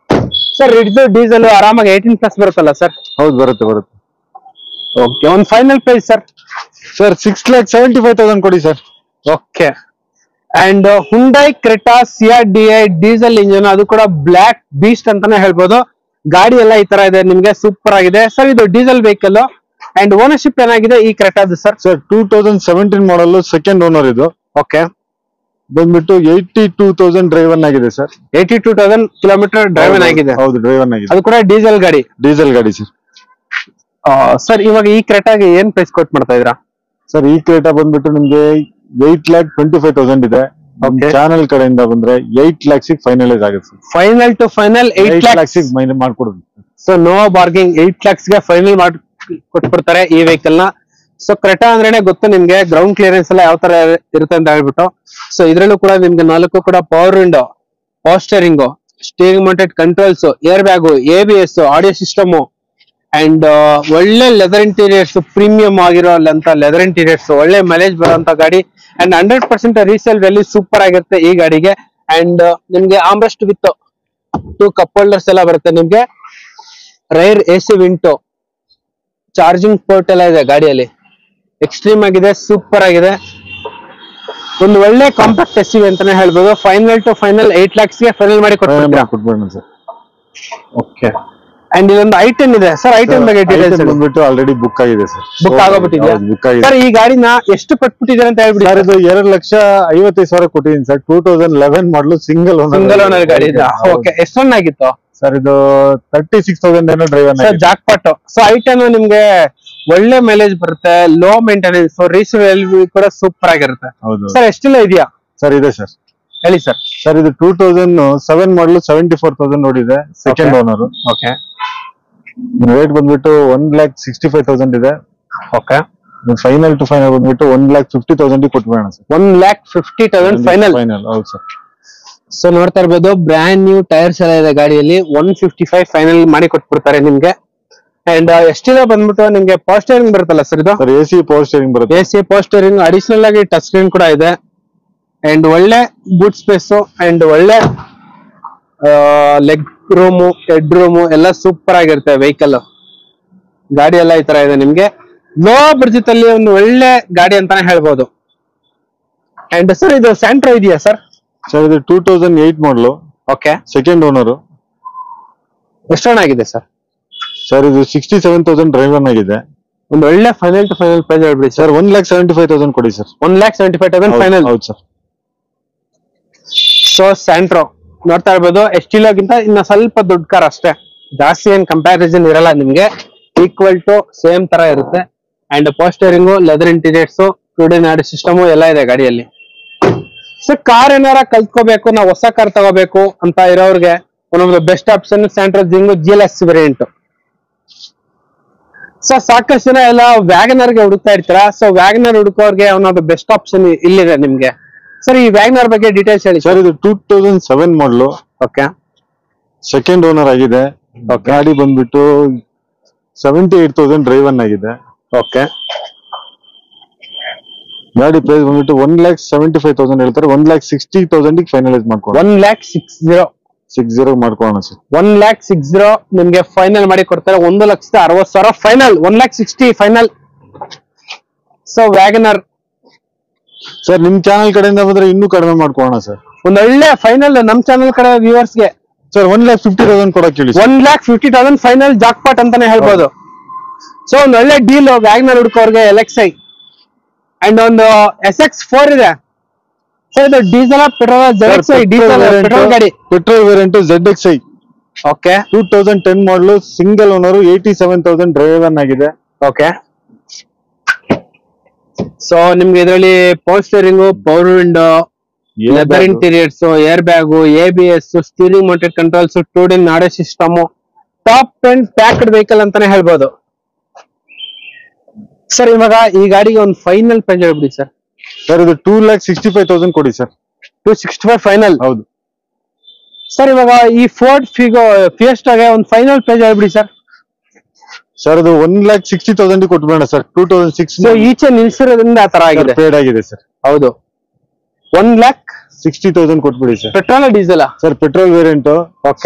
Speaker 1: ಸರ್ ಇದು ಡೀಸೆಲ್ ಆರಾಮಾಗಿ 18+ ಬರುತ್ತಲ್ಲ ಸರ್?
Speaker 2: ಹೌದು, ಬರುತ್ತೆ.
Speaker 1: ಓಕೆ, ಒಂದು ಫೈನಲ್ ಪ್ರೈಸ್ ಸರ್?
Speaker 2: ಸರ್ 6,75,000 ಕೊಡಿ sir.
Speaker 1: Okay. And Hyundai Creta CR-DI diesel engine, ಅದು ಕೂಡ ಬ್ಲಾಕ್ ಬೀಸ್ಟ್ ಅಂತಾನೆ ಹೇಳ್ಬೋದು. ಗಾಡಿ ಎಲ್ಲ ಈ ತರ ಇದೆ ನಿಮ್ಗೆ, ಸೂಪರ್ ಆಗಿದೆ ಸರ್. ಇದು ಡೀಸೆಲ್ ವೆಹಿಕಲ್ ಅಂಡ್ ಓನರ್ಶಿಪ್ ಏನಾಗಿದೆ ಈ ಕ್ರೆಟಾದು ಸರ್?
Speaker 2: ಸರ್ 2017 ಮಾಡಲ್, ಸೆಕೆಂಡ್ ಓನರ್ ಇದು.
Speaker 1: ಓಕೆ.
Speaker 2: ಬಂದ್ಬಿಟ್ಟು 82,000 ಡ್ರೈವನ್ ಆಗಿದೆ ಸರ್.
Speaker 1: 82,000 ಕಿಲೋಮೀಟರ್ ಡ್ರೈವನ್ ಆಗಿದೆ.
Speaker 2: ಹೌದು, ಡ್ರೈವನ್ ಆಗಿದೆ.
Speaker 1: ಅದು ಕೂಡ ಡೀಸೆಲ್ ಗಾಡಿ?
Speaker 2: ಡೀಸೆಲ್ ಗಾಡಿ ಸರ್.
Speaker 1: ಸರ್ ಇವಾಗ ಈ ಕ್ರೆಟಾಗೆ ಏನ್ ಪ್ರೈಸ್ ಕೊಟ್ ಮಾಡ್ತಾ ಇದ್ರಾ
Speaker 2: ಸರ್? ಈ ಕ್ರೆಟಾ ಬಂದ್ಬಿಟ್ಟು ನಿಮ್ಗೆ 8,25,000 ಇದೆ. ಚಾನಲ್ ಕಡೆಯಿಂದ ಬಂದ್ರೆ 8 lakhs ಫೈನಲೈಸ್ ಆಗುತ್ತೆ sir.
Speaker 1: Final to final 8 lakhs
Speaker 2: ಮಾಡ್ಕೊಡೋದು.
Speaker 1: ಸೊ ನೋ ಬಾರ್ಗಿಂಗ್, 8 lakhs ಗೆ ಫೈನಲ್ ಮಾಡಿ ಕೊಟ್ಬಿಡ್ತಾರೆ ಈ ವೆಹಿಕಲ್ ನ. ಸೊ ಕ್ರೆಟಾ ಅಂದ್ರೇನೆ ಗೊತ್ತು ನಿಮ್ಗೆ, ಗ್ರೌಂಡ್ ಕ್ಲಿಯರೆನ್ಸ್ ಎಲ್ಲ ಯಾವ ತರ ಇರುತ್ತೆ ಅಂತ ಹೇಳ್ಬಿಟ್ಟು. ಸೊ ಇದ್ರಲ್ಲೂ ಕೂಡ ನಿಮ್ಗೆ 4 ಕೂಡ power window, power steering, steering mounted controls, air bag, ABS, audio system and ಒಳ್ಳೆ ಲೆದರ್ ಇಂಟೀರಿಯರ್ಸ್, ಪ್ರೀಮಿಯಂ ಆಗಿರೋ ಅಂತ ಲೆದರ್ ಇಂಟೀರಿಯರ್ಸ್, ಒಳ್ಳೆ ಮೈಲೇಜ್ ಬರುವಂತ ಗಾಡಿ ಅಂಡ್ 100% ರೀಸೇಲ್ ವ್ಯಾಲ್ಯೂ ಸೂಪರ್ ಆಗಿರುತ್ತೆ ಈ ಗಾಡಿಗೆ. ಅಂಡ್ ನಿಮ್ಗೆ ಆಮ್ರೆಸ್ಟ್ ವಿತ್ 2 ಕಪ್ ಹೋಲ್ಡರ್ಸ್ ಎಲ್ಲ ಬರುತ್ತೆ ನಿಮ್ಗೆ. ರೈರ್ AC ವಿಂಟೋ, ಚಾರ್ಜಿಂಗ್ ಪೋರ್ಟ್ ಎಲ್ಲ ಇದೆ ಗಾಡಿಯಲ್ಲಿ. ಎಕ್ಸ್ಟ್ರೀಮ್ ಆಗಿದೆ, ಸೂಪರ್ ಆಗಿದೆ. ಒಂದು ಒಳ್ಳೆ ಕಾಂಪ್ಯಾಕ್ಟ್ SUV ಅಂತಾನೆ ಹೇಳ್ಬೋದು. ಫೈನಲ್ ಟು ಫೈನಲ್ 8 lakhs ಗೆ ಫೈನಲ್ ಮಾಡಿ ಕೊಡ್ತೀರಾ?
Speaker 2: ಸರ್.
Speaker 1: ಓಕೆ. ಅಂಡ್ ಇದೊಂದು I10 ಇದೆ ಸರ್. I10 ಬಗ್ಗೆ ಡೀಟೇಲ್ಸ್
Speaker 2: ಬಂದ್ಬಿಟ್ಟು ಆಲ್ರೆಡಿ ಬುಕ್ ಆಗಿದೆ ಸರ್.
Speaker 1: ಬುಕ್ ಆಗೋಬಿಟ್ಟಿದೆ ಸರ್. ಈ ಗಾಡಿನ ಎಷ್ಟು ಕೊಟ್ಬಿಟ್ಟಿದ್ದಾರೆ ಅಂತ ಹೇಳ್ಬಿಡಿ
Speaker 2: ಸರ್? ಇದು 2,55,000 ಕೊಟ್ಟಿದ್ದೀನಿ ಸರ್. 2011 ಮಾಡಲು, ಸಿಂಗಲ್
Speaker 1: ಓನರ್ ಗಾಡಿ ಇದೆ. ಓಕೆ. ಎಷ್ಟು ರನ್ ಆಗಿತ್ತು
Speaker 2: ಸರ್? ಇದು 36,000 ಏನೋ driver
Speaker 1: sir, Jack pot. So I10 ನಿಮ್ಗೆ ಒಳ್ಳೆ ಮೈಲೇಜ್ ಬರುತ್ತೆ, ಲೋ ಮೇಂಟೆನೆನ್ಸ್, ರೀಸೇಲ್ ಕೂಡ ಸೂಪರ್ ಆಗಿರುತ್ತೆ. ಸರ್ ಎಷ್ಟೆಲ್ಲ ಇದೆಯಾ
Speaker 2: ಸರ್? ಇದೆ ಸರ್,
Speaker 1: ಹೇಳಿ ಸರ್.
Speaker 2: ಸರ್ ಇದು 2007 ಮಾಡಲು, 74,000 ನೋಡಿದೆ, ಸೆಕೆಂಡ್ ಓನರ್.
Speaker 1: ಓಕೆ.
Speaker 2: ರೇಟ್ ಬಂದ್ಬಿಟ್ಟು 1,65,000 ಇದೆ.
Speaker 1: ಓಕೆ.
Speaker 2: ಫೈನಲ್ ಟು ಫೈನಲ್ ಬಂದ್ಬಿಟ್ಟು 1,50,000 ಕೊಟ್ಬಿಡೋಣ ಸರ್.
Speaker 1: 1,50,000 ಫೈನಲ್?
Speaker 2: ಹೌದು ಸರ್.
Speaker 1: ಸೊ ನೋಡ್ತಾ ಇರ್ಬೋದು, ಬ್ರ್ಯಾಂಡ್ ನ್ಯೂ ಟೈರ್ಸ್ ಎಲ್ಲ ಇದೆ ಗಾಡಿಯಲ್ಲಿ. 155 ಫೈನಲ್ ಮಾಡಿ ಕೊಟ್ಬಿಡ್ತಾರೆ ನಿಮ್ಗೆ. ಅಂಡ್ ಎಷ್ಟಿದೆ ಬಂದ್ಬಿಟ್ಟು ನಿಮ್ಗೆ ಪವರ್ ಸ್ಟೇರಿಂಗ್ ಬರುತ್ತಲ್ಲ ಸರ್? ಇದು
Speaker 2: AC ಪವರ್ ಸ್ಟೇರಿಂಗ್ ಬರುತ್ತೆ.
Speaker 1: AC ಪವರ್ ಸ್ಟೇರಿಂಗ್, ಅಡಿಷನಲ್ ಆಗಿ ಟಚ್ ಸ್ಕ್ರೀನ್ ಕೂಡ ಇದೆ. ಅಂಡ್ ಒಳ್ಳೆ ಬೂಟ್ ಸ್ಪೇಸ್ ಅಂಡ್ ಒಳ್ಳೆ ಲೆಗ್ ರೂಮು, ಹೆಡ್ ರೂಮು ಎಲ್ಲ ಸೂಪರ್ ಆಗಿರುತ್ತೆ ವೆಹಿಕಲ್. ಗಾಡಿ ಎಲ್ಲ ಈ ತರ ಇದೆ ನಿಮ್ಗೆ. ಲೋ ಬಡ್ಜೆಟ್ ಅಲ್ಲಿ ಒಂದು ಒಳ್ಳೆ ಗಾಡಿ ಅಂತಾನೆ ಹೇಳ್ಬೋದು. ಅಂಡ್ ಸರ್ ಇದು ಸ್ಯಾಂಟ್ರೋ ಇದೆಯಾ ಸರ್?
Speaker 2: ಸರ್ ಇದು 2008 ಮಾಡಲು.
Speaker 1: ಓಕೆ.
Speaker 2: Second owner.
Speaker 1: ಎಷ್ಟು ರನ್ ಆಗಿದೆ ಸರ್?
Speaker 2: ಸರ್ ಇದು 67,000 ಡ್ರೈವರ್ ಆಗಿದೆ.
Speaker 1: ಒಂದು ಒಳ್ಳೆ ಫೈನಲ್ ಟು ಫೈನಲ್ ಪ್ರೈಸ್ ಹೇಳ್ಬಿಡಿ ಸರ್.
Speaker 2: 1,75,000 ಕೊಡಿ ಸರ್.
Speaker 1: 1,75,000 ಫೈನಲ್?
Speaker 2: ಹೌದು ಸರ್.
Speaker 1: ಸೊ ಸ್ಯಾಂಟ್ರೋ ನೋಡ್ತಾ ಇರ್ಬೋದು, ಎಸ್ಟಿಲೋಗಿಂತ ಇನ್ನ ಸ್ವಲ್ಪ ದೊಡ್ಡ ಕಾರ್ ಅಷ್ಟೇ, ಜಾಸ್ತಿ ಏನ್ ಕಂಪ್ಯಾರಿಸನ್ ಇರಲ್ಲ ನಿಮ್ಗೆ. ಈಕ್ವಲ್ ಟು ಸೇಮ್ ತರ ಇರುತ್ತೆ. And power steering, leather interiors, two DIN audio system ಎಲ್ಲ ಇದೆ ಗಾಡಿಯಲ್ಲಿ. ಸೊ ಕಾರ್ ಏನಾರ ಕಲ್ತ್ಕೋಬೇಕು, ನಾವು ಹೊಸ ಕಾರ್ ತಗೋಬೇಕು ಅಂತ ಇರೋರಿಗೆ ಒಂದು best option Santro Xing GLS variant. So ಸಾಕಷ್ಟು ಜನ ಎಲ್ಲ ವ್ಯಾಗನರ್ಗೆ ಹುಡುಕ್ತಾ ಇರ್ತೀರಾ. ಸೊ ವ್ಯಾಗನರ್ ಹುಡುಕೋರ್ಗೆ ಅವನದು ಬೆಸ್ಟ್ ಆಪ್ಷನ್ ಇಲ್ಲಿದೆ ನಿಮ್ಗೆ. ಸರ್ ಈ ವ್ಯಾಗನರ್ ಬಗ್ಗೆ ಡೀಟೇಲ್ಸ್ ಹೇಳಿ
Speaker 2: ಸರ್. ಇದು 2007 ಮಾಡಲು.
Speaker 1: ಓಕೆ.
Speaker 2: ಸೆಕೆಂಡ್ ಓನರ್ ಆಗಿದೆ. ಗಾಡಿ ಬಂದ್ಬಿಟ್ಟು 78,000 ಡ್ರೈವನ್ ಆಗಿದೆ.
Speaker 1: ಓಕೆ.
Speaker 2: ಗಾಡಿ ಪ್ರೈಸ್ ಬಂದ್ಬಿಟ್ಟು 1,75,000 ಹೇಳ್ತಾರೆ. 1,60,000 ಫೈನಲೈಸ್ ಮಾಡ್ಕೊಂಡು
Speaker 1: 1,60,000
Speaker 2: ಮಾಡ್ಕೊಳ್ಳೋಣ ಸರ್.
Speaker 1: 1,60,000 ನಿಮ್ಗೆ ಫೈನಲ್ ಮಾಡಿ ಕೊಡ್ತಾರೆ. 1,60,000 final, 1,60,000 final. So WagonR
Speaker 2: sir ನಿಮ್ ಚಾನಲ್ ಕಡೆಯಿಂದ ಬಂದ್ರೆ ಇನ್ನೂ ಕಡಿಮೆ ಮಾಡ್ಕೊಳ್ಳೋಣ ಸರ್.
Speaker 1: ಒಂದು ಒಳ್ಳೆ ಫೈನಲ್ ನಮ್ ಚಾನಲ್ ಕಡೆ ವ್ಯೂವರ್ಸ್ಗೆ
Speaker 2: ಸರ್ 1,50,000 ಕೊಡಕ್ಕೆ ಹೇಳಿ.
Speaker 1: 1,50,000 ಫೈನಲ್ ಜಾಕ್ ಪಾಟ್ ಅಂತಾನೆ ಹೇಳ್ಬೋದು. ಸೊ ಒಂದು ಒಳ್ಳೆ ಡೀಲ್ ವ್ಯಾಗನರ್ ಹುಡುಕೋರ್ಗೆ. LXi ಅಂಡ್ ಒಂದು SX4 ಇದೆ ಸರ್. ಇದು diesel petrol? ZXi diesel petrol ಗಾಡಿ.
Speaker 2: Petrol variant ZXi.
Speaker 1: Okay.
Speaker 2: 2010 model, single owner, 87,000 driver ಆಗಿದೆ.
Speaker 1: ಓಕೆ. ಸೊ ನಿಮ್ಗೆ ಇದರಲ್ಲಿ power steering, power window, leather interiors, air bag, ABS, steering mounted controls, two DIN audio system, top and packed vehicle ಅಂತಾನೆ ಹೇಳ್ಬೋದು. ಸರ್ ಇವಾಗ ಈ ಗಾಡಿಗೆ ಒಂದು ಫೈನಲ್ ಪ್ರೈಸ್ ಹೇಳ್ಬಿಡಿ ಸರ್.
Speaker 2: ಸರ್ ಇದು 2,65,000 ಕೊಡಿ ಸರ್.
Speaker 1: 265 ಫೈನಲ್?
Speaker 2: ಹೌದು
Speaker 1: ಸರ್. ಇವಾಗ ಈ ಫೋರ್ಡ್ ಫಿಯೆಸ್ಟಾಗೆ ಒಂದು ಫೈನಲ್ ಪ್ರೈಸ್ ಹೇಳ್ಬಿಡಿ ಸರ್.
Speaker 2: ಸರ್ ಅದು 1,60,000 ಕೊಟ್ಬಿಡೋಣ ಸರ್. 2006
Speaker 1: ಸೊ ಈಚೆ ನಿಲ್ಸಿರೋದ್ರಿಂದ ಆ ತರ ಆಗಿದೆ,
Speaker 2: ಪೇಡ್ ಆಗಿದೆ ಸರ್.
Speaker 1: ಹೌದು. 1,60,000
Speaker 2: ಕೊಟ್ಬಿಡಿ sir.
Speaker 1: Petrol diesel
Speaker 2: sir petrol variant,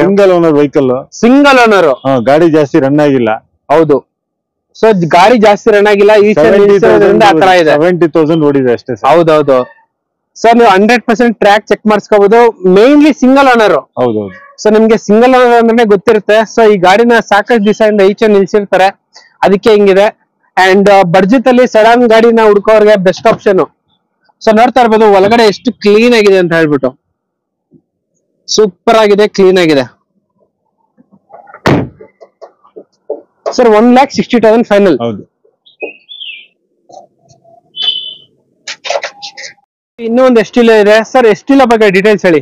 Speaker 2: single owner vehicle,
Speaker 1: single owner,
Speaker 2: ಗಾಡಿ ಜಾಸ್ತಿ ರನ್ ಆಗಿಲ್ಲ.
Speaker 1: ಹೌದು. ಸೊ ಗಾಡಿ ಜಾಸ್ತಿ ರನ್ ಆಗಿಲ್ಲ, ಈಚೆ ನಿಲ್ಸಿರೋದ್ರಿಂದ ಆ ತರ ಇದೆ.
Speaker 2: 70,000 ಓಡಿದೆ ಅಷ್ಟೇ ಸರ್.
Speaker 1: ಹೌದೌದು ಸರ್. ನೀವು 100% ಟ್ರ್ಯಾಕ್ ಚೆಕ್ ಮಾಡಿಸ್ಕೋಬಹುದು. Mainly single owner.
Speaker 2: ಹೌದೌದು. ಸೊ
Speaker 1: ನಿಮ್ಗೆ ಸಿಂಗಲ್ ಓನರ್ ಅಂದ್ರೆ ಗೊತ್ತಿರುತ್ತೆ. ಸೊ ಈ ಗಾಡಿನ ಸಾಕಷ್ಟು ದಿವಸದಿಂದ ಈಚೆ ನಿಲ್ಸಿರ್ತಾರೆ, ಅದಕ್ಕೆ ಹಿಂಗಿದೆ. ಅಂಡ್ ಬಡ್ಜೆಟ್ ಅಲ್ಲಿ ಸಡನ್ ಗಾಡಿನ ಹುಡ್ಕೋರ್ಗೆ ಬೆಸ್ಟ್ ಆಪ್ಷನ್. ಸೊ ನೋಡ್ತಾ ಇರ್ಬೋದು ಒಳಗಡೆ ಎಷ್ಟು ಕ್ಲೀನ್ ಆಗಿದೆ ಅಂತ ಹೇಳ್ಬಿಟ್ಟು. ಸೂಪರ್ ಆಗಿದೆ, ಕ್ಲೀನ್ ಆಗಿದೆ ಸರ್. 1,60,000 ಫೈನಲ್.
Speaker 2: ಹೌದು.
Speaker 1: ಇನ್ನೂ ಒಂದು ಎಸ್ಟಿಲ ಇದೆ ಸರ್. ಎಸ್ಟಿಲ ಬಗ್ಗೆ ಡೀಟೇಲ್ಸ್ ಹೇಳಿ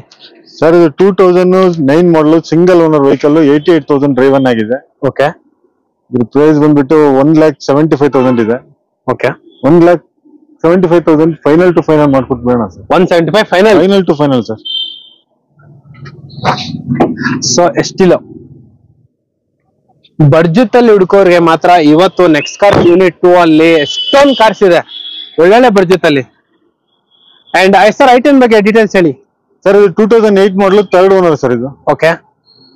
Speaker 2: ಸರ್. ಇದು 2009 model single owner vehicle, 88,000 driven ಆಗಿದೆ.
Speaker 1: ಓಕೆ.
Speaker 2: ಇದ್ರ ಪ್ರೈಸ್ ಬಂದ್ಬಿಟ್ಟು 1,75,000 ಇದೆ.
Speaker 1: ಓಕೆ.
Speaker 2: 1,75,000 ಫೈನಲ್ ಟು ಫೈನಲ್ ಮಾಡ್ಕೊಟ್ಬೇಡ sir.
Speaker 1: 175 final.
Speaker 2: Final to final sir.
Speaker 1: So Estilo budget ಅಲ್ಲಿ ಹುಡುಕೋರಿಗೆ ಮಾತ್ರ ಇವತ್ತು ನೆಕ್ಸ್ಟ್ ಕಾರ್ ಯೂನಿಟ್ 2 ಅಲ್ಲಿ ಎಷ್ಟೊಂದು ಕಾರ್ಸ್ ಇದೆ ಒಳ್ಳೊಳ್ಳೆ ಬಡ್ಜೆಟ್ ಅಲ್ಲಿ. ಅಂಡ್ ಸರ್ ಐಟನ್ ಬಗ್ಗೆ ಡೀಟೇಲ್ಸ್ ಹೇಳಿ
Speaker 2: ಸರ್. ಇದು 2008 ಮಾಡಲ್, ಥರ್ಡ್ ಓನರ್ ಸರ್ ಇದು.
Speaker 1: ಓಕೆ.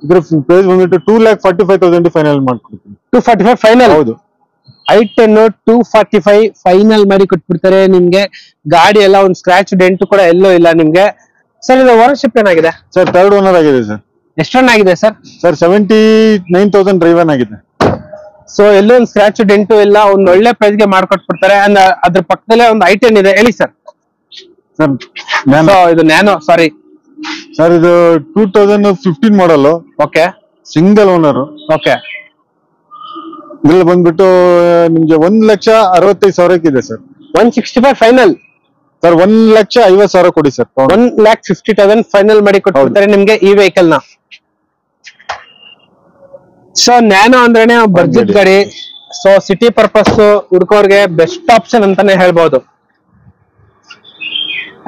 Speaker 2: ಇದ್ರ ಪ್ರೈಸ್ ಬಂದ್ಬಿಟ್ಟು 2,45,000 ಫೈನಲ್ ಮಾಡ್ಕೊಡ್ತೀನಿ.
Speaker 1: 245 ಫೈನಲ್.
Speaker 2: ಹೌದು.
Speaker 1: ಐಟನ್ 245 ಫೈನಲ್ ಮಾಡಿ ಕೊಟ್ಬಿಡ್ತಾರೆ ನಿಮ್ಗೆ. ಗಾಡಿ ಎಲ್ಲ ಒಂದು ಸ್ಕ್ರಾಚ್ ಡೆಂಟ್ ಕೂಡ ಎಲ್ಲೋ ಇಲ್ಲ ನಿಮ್ಗೆ. ಸರ್ ಇದು ಓನರ್ಶಿಪ್ ಏನಾಗಿದೆ
Speaker 2: ಸರ್? ಥರ್ಡ್ ಓನರ್ ಆಗಿದೆ ಸರ್.
Speaker 1: ಎಷ್ಟು ರನ್ ಆಗಿದೆ ಸರ್?
Speaker 2: ಸರ್ 79,000 ಡ್ರೈವನ್ ಆಗಿದೆ.
Speaker 1: ಸೊ ಎಲ್ಲೋ ಒಂದು ಸ್ಕ್ರಾಚ್ ಡೆಂಟು ಇಲ್ಲ, ಒಂದು ಒಳ್ಳೆ ಪ್ರೈಸ್ ಗೆ ಮಾಡ್ಕೊಟ್ಬಿಡ್ತಾರೆ. ಅಂಡ್ ಅದ್ರ ಪಕ್ಕದಲ್ಲೇ ಒಂದು ಐಟನ್ ಇದೆ, ಹೇಳಿ ಸರ್.
Speaker 2: ಸರ್
Speaker 1: ಇದು ನ್ಯಾನೋ, ಸಾರಿ
Speaker 2: ಸರ್. ಇದು 2015 model.
Speaker 1: Okay.
Speaker 2: Single owner.
Speaker 1: Okay.
Speaker 2: ಇದ್ರಲ್ಲಿ ಬಂದ್ಬಿಟ್ಟು ನಿಮ್ಗೆ 1,65,000 ಇದೆ ಸರ್.
Speaker 1: 165 final
Speaker 2: sir. 1,50,000 ಕೊಡಿ ಸರ್.
Speaker 1: 1,50,000 ಫೈನಲ್ ಮಾಡಿ ಕೊಟ್ಬಿಡ್ತಾರೆ ನಿಮ್ಗೆ ಈ ವೆಹಿಕಲ್ ನ. ಸೊ ನ್ಯಾನೋ ಅಂದ್ರೇನೆ ಬಡ್ಜೆಟ್ ಗಾಡಿ. ಸೊ ಸಿಟಿ ಪರ್ಪಸ್ ಹುಡ್ಕೋರ್ಗೆ ಬೆಸ್ಟ್ ಆಪ್ಷನ್ ಅಂತಾನೆ ಹೇಳ್ಬಹುದು.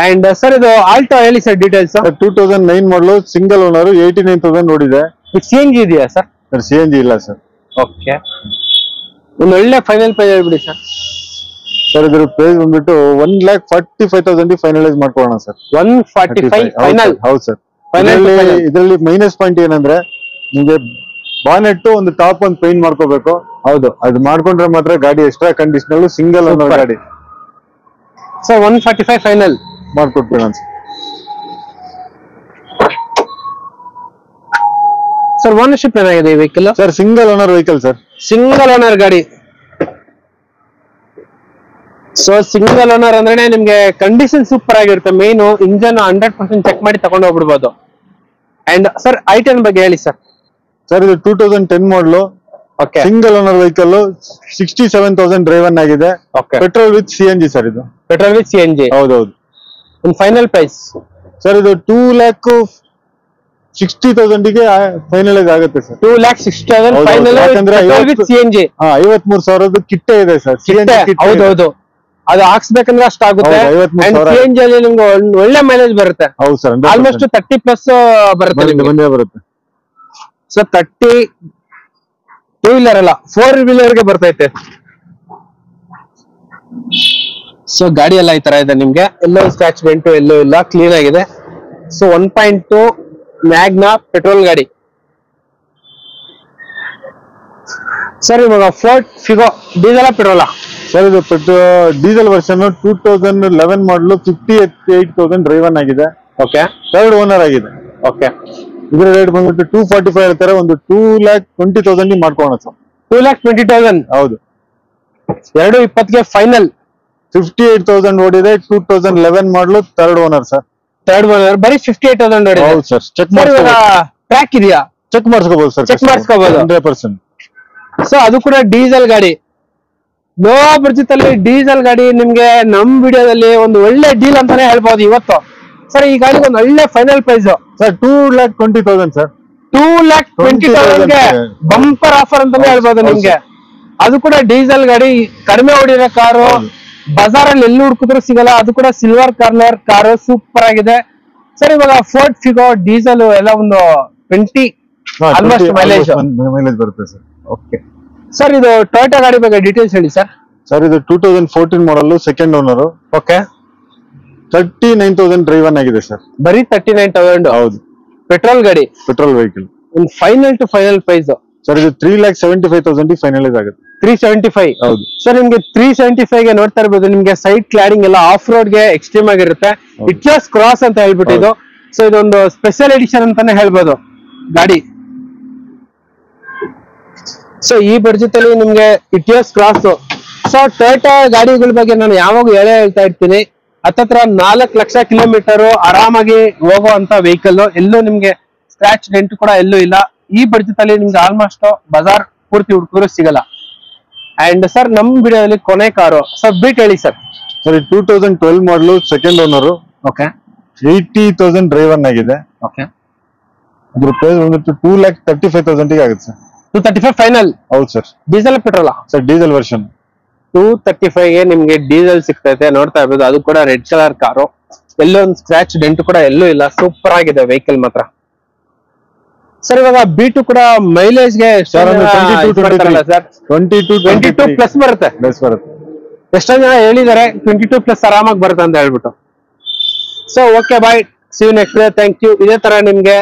Speaker 1: ಅಂಡ್ ಸರ್ ಇದು ಆಲ್ಟೋ ಹೇಳಿ sir details.
Speaker 2: 2009 model single owner, 89,000 ನೋಡಿದೆ.
Speaker 1: CNG ಇದೆಯಾ ಸರ್?
Speaker 2: ಸರ್ CNG ಇಲ್ಲ ಸರ್.
Speaker 1: ಓಕೆ. ಒಂದು ಒಳ್ಳೆ ಫೈನಲ್ ಪ್ರೈಸ್ ಹೇಳ್ಬಿಡಿ ಸರ್.
Speaker 2: ಸರ್ ಇದ್ರ ಪ್ರೈಸ್ ಬಂದ್ಬಿಟ್ಟು 1,45,000 ಫೈನಲೈಸ್ ಮಾಡ್ಕೊಳ್ಳೋಣ ಸರ್.
Speaker 1: 145 ಫೈನಲ್.
Speaker 2: ಹೌದು ಸರ್. ಇದರಲ್ಲಿ ಮೈನಸ್ ಪಾಯಿಂಟ್ ಏನಂದ್ರೆ ನಿಮ್ಗೆ ಬಾನೆಟ್ ಒಂದು ಟಾಪ್ ಒಂದು ಪೇಂಟ್ ಮಾಡ್ಕೋಬೇಕು.
Speaker 1: ಹೌದು.
Speaker 2: ಅದು ಮಾಡ್ಕೊಂಡ್ರೆ ಮಾತ್ರ ಗಾಡಿ ಎಕ್ಸ್ಟ್ರಾ ಕಂಡೀಷನಲ್ ಸಿಂಗಲ್ ಓನರ್ ಗಾಡಿ.
Speaker 1: ಸರ್ 145 ಫೈನಲ್
Speaker 2: ಮಾಡ್ಕೊಟ್ಬೇಡ ಸರ್.
Speaker 1: ಸರ್ ಓನರ್ಶಿಪ್ ಏನಾಗಿದೆ ಈ vehicle?
Speaker 2: Sir single owner vehicle sir.
Speaker 1: Single owner ಗಾಡಿ. ಸೊ ಸಿಂಗಲ್ ಓನರ್ ಅಂದ್ರೆ ನಿಮ್ಗೆ ಕಂಡೀಷನ್ ಸೂಪರ್ ಆಗಿರುತ್ತೆ. ಮೇನ್ ಇಂಜನ್ 100% ಚೆಕ್ ಮಾಡಿ ತಗೊಂಡು ಹೋಗ್ಬಿಡ್ಬೋದು. ಅಂಡ್ ಸರ್ ಐಟನ್ ಬಗ್ಗೆ ಹೇಳಿ ಸರ್.
Speaker 2: ಸರ್ ಇದು 2010 ಮಾಡಲು.
Speaker 1: Okay.
Speaker 2: Single owner vehicle, 67,000 driven ಆಗಿದೆ. ಪೆಟ್ರೋಲ್ ವಿತ್ CNG ಸರ್ ಇದು.
Speaker 1: Petrol with CNG.
Speaker 2: ಹೌದೌದು.
Speaker 1: ಒಂದು ಫೈನಲ್ ಪ್ರೈಸ್
Speaker 2: ಸರ್ ಇದು 2,60,000 ಗೆ ಫೈನಲೈಸ್ ಆಗುತ್ತೆ ಸರ್.
Speaker 1: 2,60,000 final with CNG.
Speaker 2: 53,000 ಕಿಟ್ಟೆ ಇದೆ ಸರ್.
Speaker 1: ಹೌದೌದು. ಅದು ಹಾಕ್ಸ್ಬೇಕಂದ್ರೆ ಅಷ್ಟು ಆಗುತ್ತೆ. CNG ಅಲ್ಲಿ ನಿಮ್ಗೆ ಒಳ್ಳೆ ಮೈಲೇಜ್ ಬರುತ್ತೆ.
Speaker 2: ಹೌದು ಸರ್.
Speaker 1: ಆಲ್ಮೋಸ್ಟ್ 30+ ಬರುತ್ತೆ.
Speaker 2: ಬರುತ್ತೆ.
Speaker 1: ಸೊ 30 ಟೂ ವೀಲರ್ ಅಲ್ಲ, 4 ವೀಲರ್ಗೆ ಬರ್ತೈತೆ. ಸೊ ಗಾಡಿ ಎಲ್ಲ ಈ ತರ ಇದೆ ನಿಮ್ಗೆ. ಎಲ್ಲೋ ಸ್ಕ್ರಾಚ್ ಡೆಂಟು ಎಲ್ಲೋ ಇಲ್ಲ, ಕ್ಲೀನ್ ಆಗಿದೆ. ಸೊ 1.2 ಮ್ಯಾಗ್ನಾ ಪೆಟ್ರೋಲ್ ಗಾಡಿ. ಸರ್ ಇವಾಗ ಫೋರ್ಡ್ ಫಿಗೋ ಡೀಸೆಲ್ ಪೆಟ್ರೋಲಾ?
Speaker 2: ಸರ್ ಇದು ಡೀಸೆಲ್ ವರ್ಷನ್ 2011 ಮಾಡಲು, 58,000 ಡ್ರೈವನ್ ಆಗಿದೆ.
Speaker 1: ಓಕೆ.
Speaker 2: ಥರ್ಡ್ ಓನರ್ ಆಗಿದೆ.
Speaker 1: ಓಕೆ.
Speaker 2: ಇದ್ರ ರೇಟ್ ಬಂದ್ಬಿಟ್ಟು 245 ಹೇಳ್ತಾರೆ. ಒಂದು 2,20,000 ಮಾಡ್ಕೋಣ ಸರ್.
Speaker 1: 2,20,000.
Speaker 2: ಹೌದು.
Speaker 1: 220 ಫೈನಲ್.
Speaker 2: 58,000 ಓಡಿದೆ. 2011 model, third owner sir.
Speaker 1: Third owner ಬರೀ 58,000 ಓಡಿದೆ.
Speaker 2: ಹೌದು ಸರ್. ಚೆಕ್
Speaker 1: ಟ್ರ್ಯಾಕ್ ಇದೆಯಾ?
Speaker 2: ಚೆಕ್ ಮಾಡಿಸ್ಕೋಬಹುದು ಸರ್.
Speaker 1: ಚೆಕ್ ಮಾಡಿಸ್ಕೋಬಹುದು
Speaker 2: 100%.
Speaker 1: ಸೊ ಅದು ಕೂಡ ಡೀಸೆಲ್ ಗಾಡಿ. ಲೋ ಬಡ್ಜೆಟ್ ಅಲ್ಲಿ ಡೀಸೆಲ್ ಗಾಡಿ ನಿಮ್ಗೆ ನಮ್ ವಿಡಿಯೋದಲ್ಲಿ ಒಂದು ಒಳ್ಳೆ ಡೀಲ್ ಅಂತಾನೆ ಹೇಳ್ಬಹುದು ಇವತ್ತು. ಸರ್ ಈ ಗಾಡಿ ಒಂದು ಒಳ್ಳೆ ಫೈನಲ್ ಪ್ರೈಸ್
Speaker 2: ಸರ್ 2,20,000 ಸರ್.
Speaker 1: 2,20,000 ಗೆ ಬಂಪರ್ ಆಫರ್ ಅಂತಾನೆ ಹೇಳ್ಬೋದು ನಿಮ್ಗೆ. ಅದು ಕೂಡ ಡೀಸೆಲ್ ಗಾಡಿ, ಕಡಿಮೆ ಓಡಿರೋ ಕಾರು, ಬಜಾರಲ್ಲಿ ಎಲ್ಲಿ ಹುಡುಕಿದ್ರು ಸಿಗಲ್ಲ. ಅದು ಕೂಡ ಸಿಲ್ವರ್ ಕಲರ್ ಕಾರು, ಸೂಪರ್ ಆಗಿದೆ. ಸರ್ ಇವಾಗ ಫೋರ್ಡ್ ಫಿಗೋ ಡೀಸೆಲ್ ಎಲ್ಲ ಒಂದು 20 ಆಲ್ಮೋಸ್ಟ್ ಮೈಲೇಜ್
Speaker 2: ಬರುತ್ತೆ ಸರ್.
Speaker 1: ಓಕೆ. ಸರ್ ಇದು ಟೊಯೋಟಾ ಗಾಡಿ ಬಗ್ಗೆ ಡೀಟೇಲ್ಸ್ ಹೇಳಿ ಸರ್.
Speaker 2: ಸರ್ ಇದು 2014 model, second owner.
Speaker 1: Okay.
Speaker 2: 39,000 drive ಆಗಿದೆ ಸರ್.
Speaker 1: ಬರೀ 39,000.
Speaker 2: ಹೌದು.
Speaker 1: ಪೆಟ್ರೋಲ್ ಗಾಡಿ,
Speaker 2: ಪೆಟ್ರೋಲ್ ವೆಹಿಕಲ್.
Speaker 1: ಒಂದು final to final price
Speaker 2: sir ಇದು 3,75,000 ಫೈನಲೈಸ್ ಆಗುತ್ತೆ.
Speaker 1: 375.
Speaker 2: ಹೌದು
Speaker 1: ಸರ್. ನಿಮ್ಗೆ 375 ಗೆ ನೋಡ್ತಾ ಇರ್ಬೋದು, ನಿಮ್ಗೆ ಸೈಡ್ ಕ್ಲಾಡಿಂಗ್ ಎಲ್ಲ ಆಫ್ ರೋಡ್ ಗೆ ಎಕ್ಸ್ಟ್ರೀಮ್ ಆಗಿರುತ್ತೆ. ಇಟಿಯೋಸ್ ಕ್ರಾಸ್ ಅಂತ ಹೇಳ್ಬಿಟ್ಟು ಇದು. ಸೊ ಇದೊಂದು ಸ್ಪೆಷಲ್ ಎಡಿಷನ್ ಅಂತಾನೆ ಹೇಳ್ಬೋದು ಗಾಡಿ. ಸೊ ಈ ಬಡ್ಜೆಟ್ ಅಲ್ಲಿ ನಿಮ್ಗೆ ಇಟಿಯೋಸ್ ಕ್ರಾಸ್. ಸೊ ಟೊಯೋಟಾ ಗಾಡಿಗಳ ಬಗ್ಗೆ ನಾನು ಯಾವಾಗ ಹೇಳ್ತಾ ಇರ್ತೀನಿ, ಹತ್ತತ್ರ 4 ಲಕ್ಷ ಕಿಲೋಮೀಟರ್ ಆರಾಮಾಗಿ ಹೋಗುವಂತ ವೆಹಿಕಲ್. ಎಲ್ಲೂ ನಿಮ್ಗೆ ಸ್ಕ್ರಾಚ್ ಡೆಂಟ್ ಕೂಡ ಎಲ್ಲೂ ಇಲ್ಲ. ಈ ಬಡ್ಜೆಟ್ ಅಲ್ಲಿ ನಿಮ್ಗೆ ಆಲ್ಮೋಸ್ಟ್ ಬಜಾರ್ ಪೂರ್ತಿ ಹುಡುಕರು ಸಿಗಲ್ಲ. ಅಂಡ್ ಸರ್ ನಮ್ ವಿಡಿಯೋದಲ್ಲಿ ಕೊನೆ ಕಾರು ಸರ್ ಬೀಟ್ ಹೇಳಿ ಸರ್.
Speaker 2: ಸರ್ 2012 ಮಾಡಲು, ಸೆಕೆಂಡ್ ಓನರ್.
Speaker 1: ಓಕೆ.
Speaker 2: 80,000 ಡ್ರೈವ್ ಆಗಿದೆ.
Speaker 1: ಓಕೆ.
Speaker 2: ಅದ್ರ ಪ್ರೈಸ್ ಬಂದ್ಬಿಟ್ಟು 2,35,000 ಆಗುತ್ತೆ ಸರ್.
Speaker 1: 235 ಫೈನಲ್.
Speaker 2: ಹೌದು sir.
Speaker 1: Diesel petrol
Speaker 2: sir? Diesel version.
Speaker 1: 235 ಗೆ ನಿಮ್ಗೆ ಡೀಸೆಲ್ ಸಿಗ್ತೈತೆ, ನೋಡ್ತಾ ಇರ್ಬೋದು. ಅದು ಕೂಡ ರೆಡ್ ಕಲರ್ ಕಾರು, ಎಲ್ಲೋ ಒಂದು ಸ್ಕ್ರಾಚ್ ಡೆಂಟ್ ಕೂಡ ಎಲ್ಲೂ ಇಲ್ಲ. ಸೂಪರ್ ಆಗಿದೆ ವೆಹಿಕಲ್ ಮಾತ್ರ. ಸರ್ ಇವಾಗ ಬೀಟು ಕೂಡ ಮೈಲೇಜ್ ಗೆ ಸರ್ 22 ಪ್ಲಸ್ ಬರುತ್ತೆ. ಎಷ್ಟೋ ಜನ ಹೇಳಿದಾರೆ 22 ಪ್ಲಸ್ ಆರಾಮಾಗಿ ಬರುತ್ತೆ ಅಂತ ಹೇಳ್ಬಿಟ್ಟು. So okay bye, see you next day. Thank you. ಇದೇ ತರ ನಿಮ್ಗೆ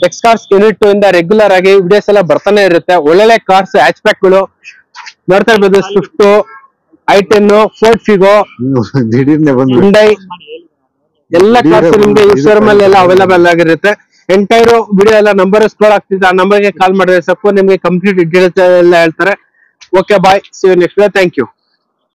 Speaker 1: ನೆಕ್ಸ್ಟ್ ಕಾರ್ಸ್ ಯೂನಿಟ್ 2 ಇಂದ ರೆಗ್ಯುಲರ್ ಆಗಿ ವಿಡಿಯೋಸ್ ಎಲ್ಲ ಬರ್ತಾನೆ ಇರುತ್ತೆ. ಒಳ್ಳೊಳ್ಳೆ ಕಾರ್ಸ್, ಹ್ಯಾಚ್ ಬ್ಯಾಕ್ ಗಳು ನೋಡ್ತಾ ಇರ್ಬೋದು. Swift, i10, Ford Figo, Hyundai ಎಲ್ಲ ಕಾರ್ಸ್ ನಿಮ್ಗೆ ಈ ಶೋರೂಮ್ ಅಲ್ಲಿ ಎಲ್ಲ ಅವೈಲೇಬಲ್ ಆಗಿರುತ್ತೆ. ಎಂಟೈರ್ ವಿಡಿಯೋ ಎಲ್ಲ ನಂಬರ್ ಸ್ಕ್ರೋಲ್ ಆಗ್ತಿದೆ, ಆ ನಂಬರ್ಗೆ ಕಾಲ್ ಮಾಡಿದ್ರೆ ಸಾಕು, ನಿಮ್ಗೆ ಕಂಪ್ಲೀಟ್ ಡೀಟೇಲ್ಸ್ ಎಲ್ಲ ಹೇಳ್ತಾರೆ. Okay bye, see you next day. Thank you.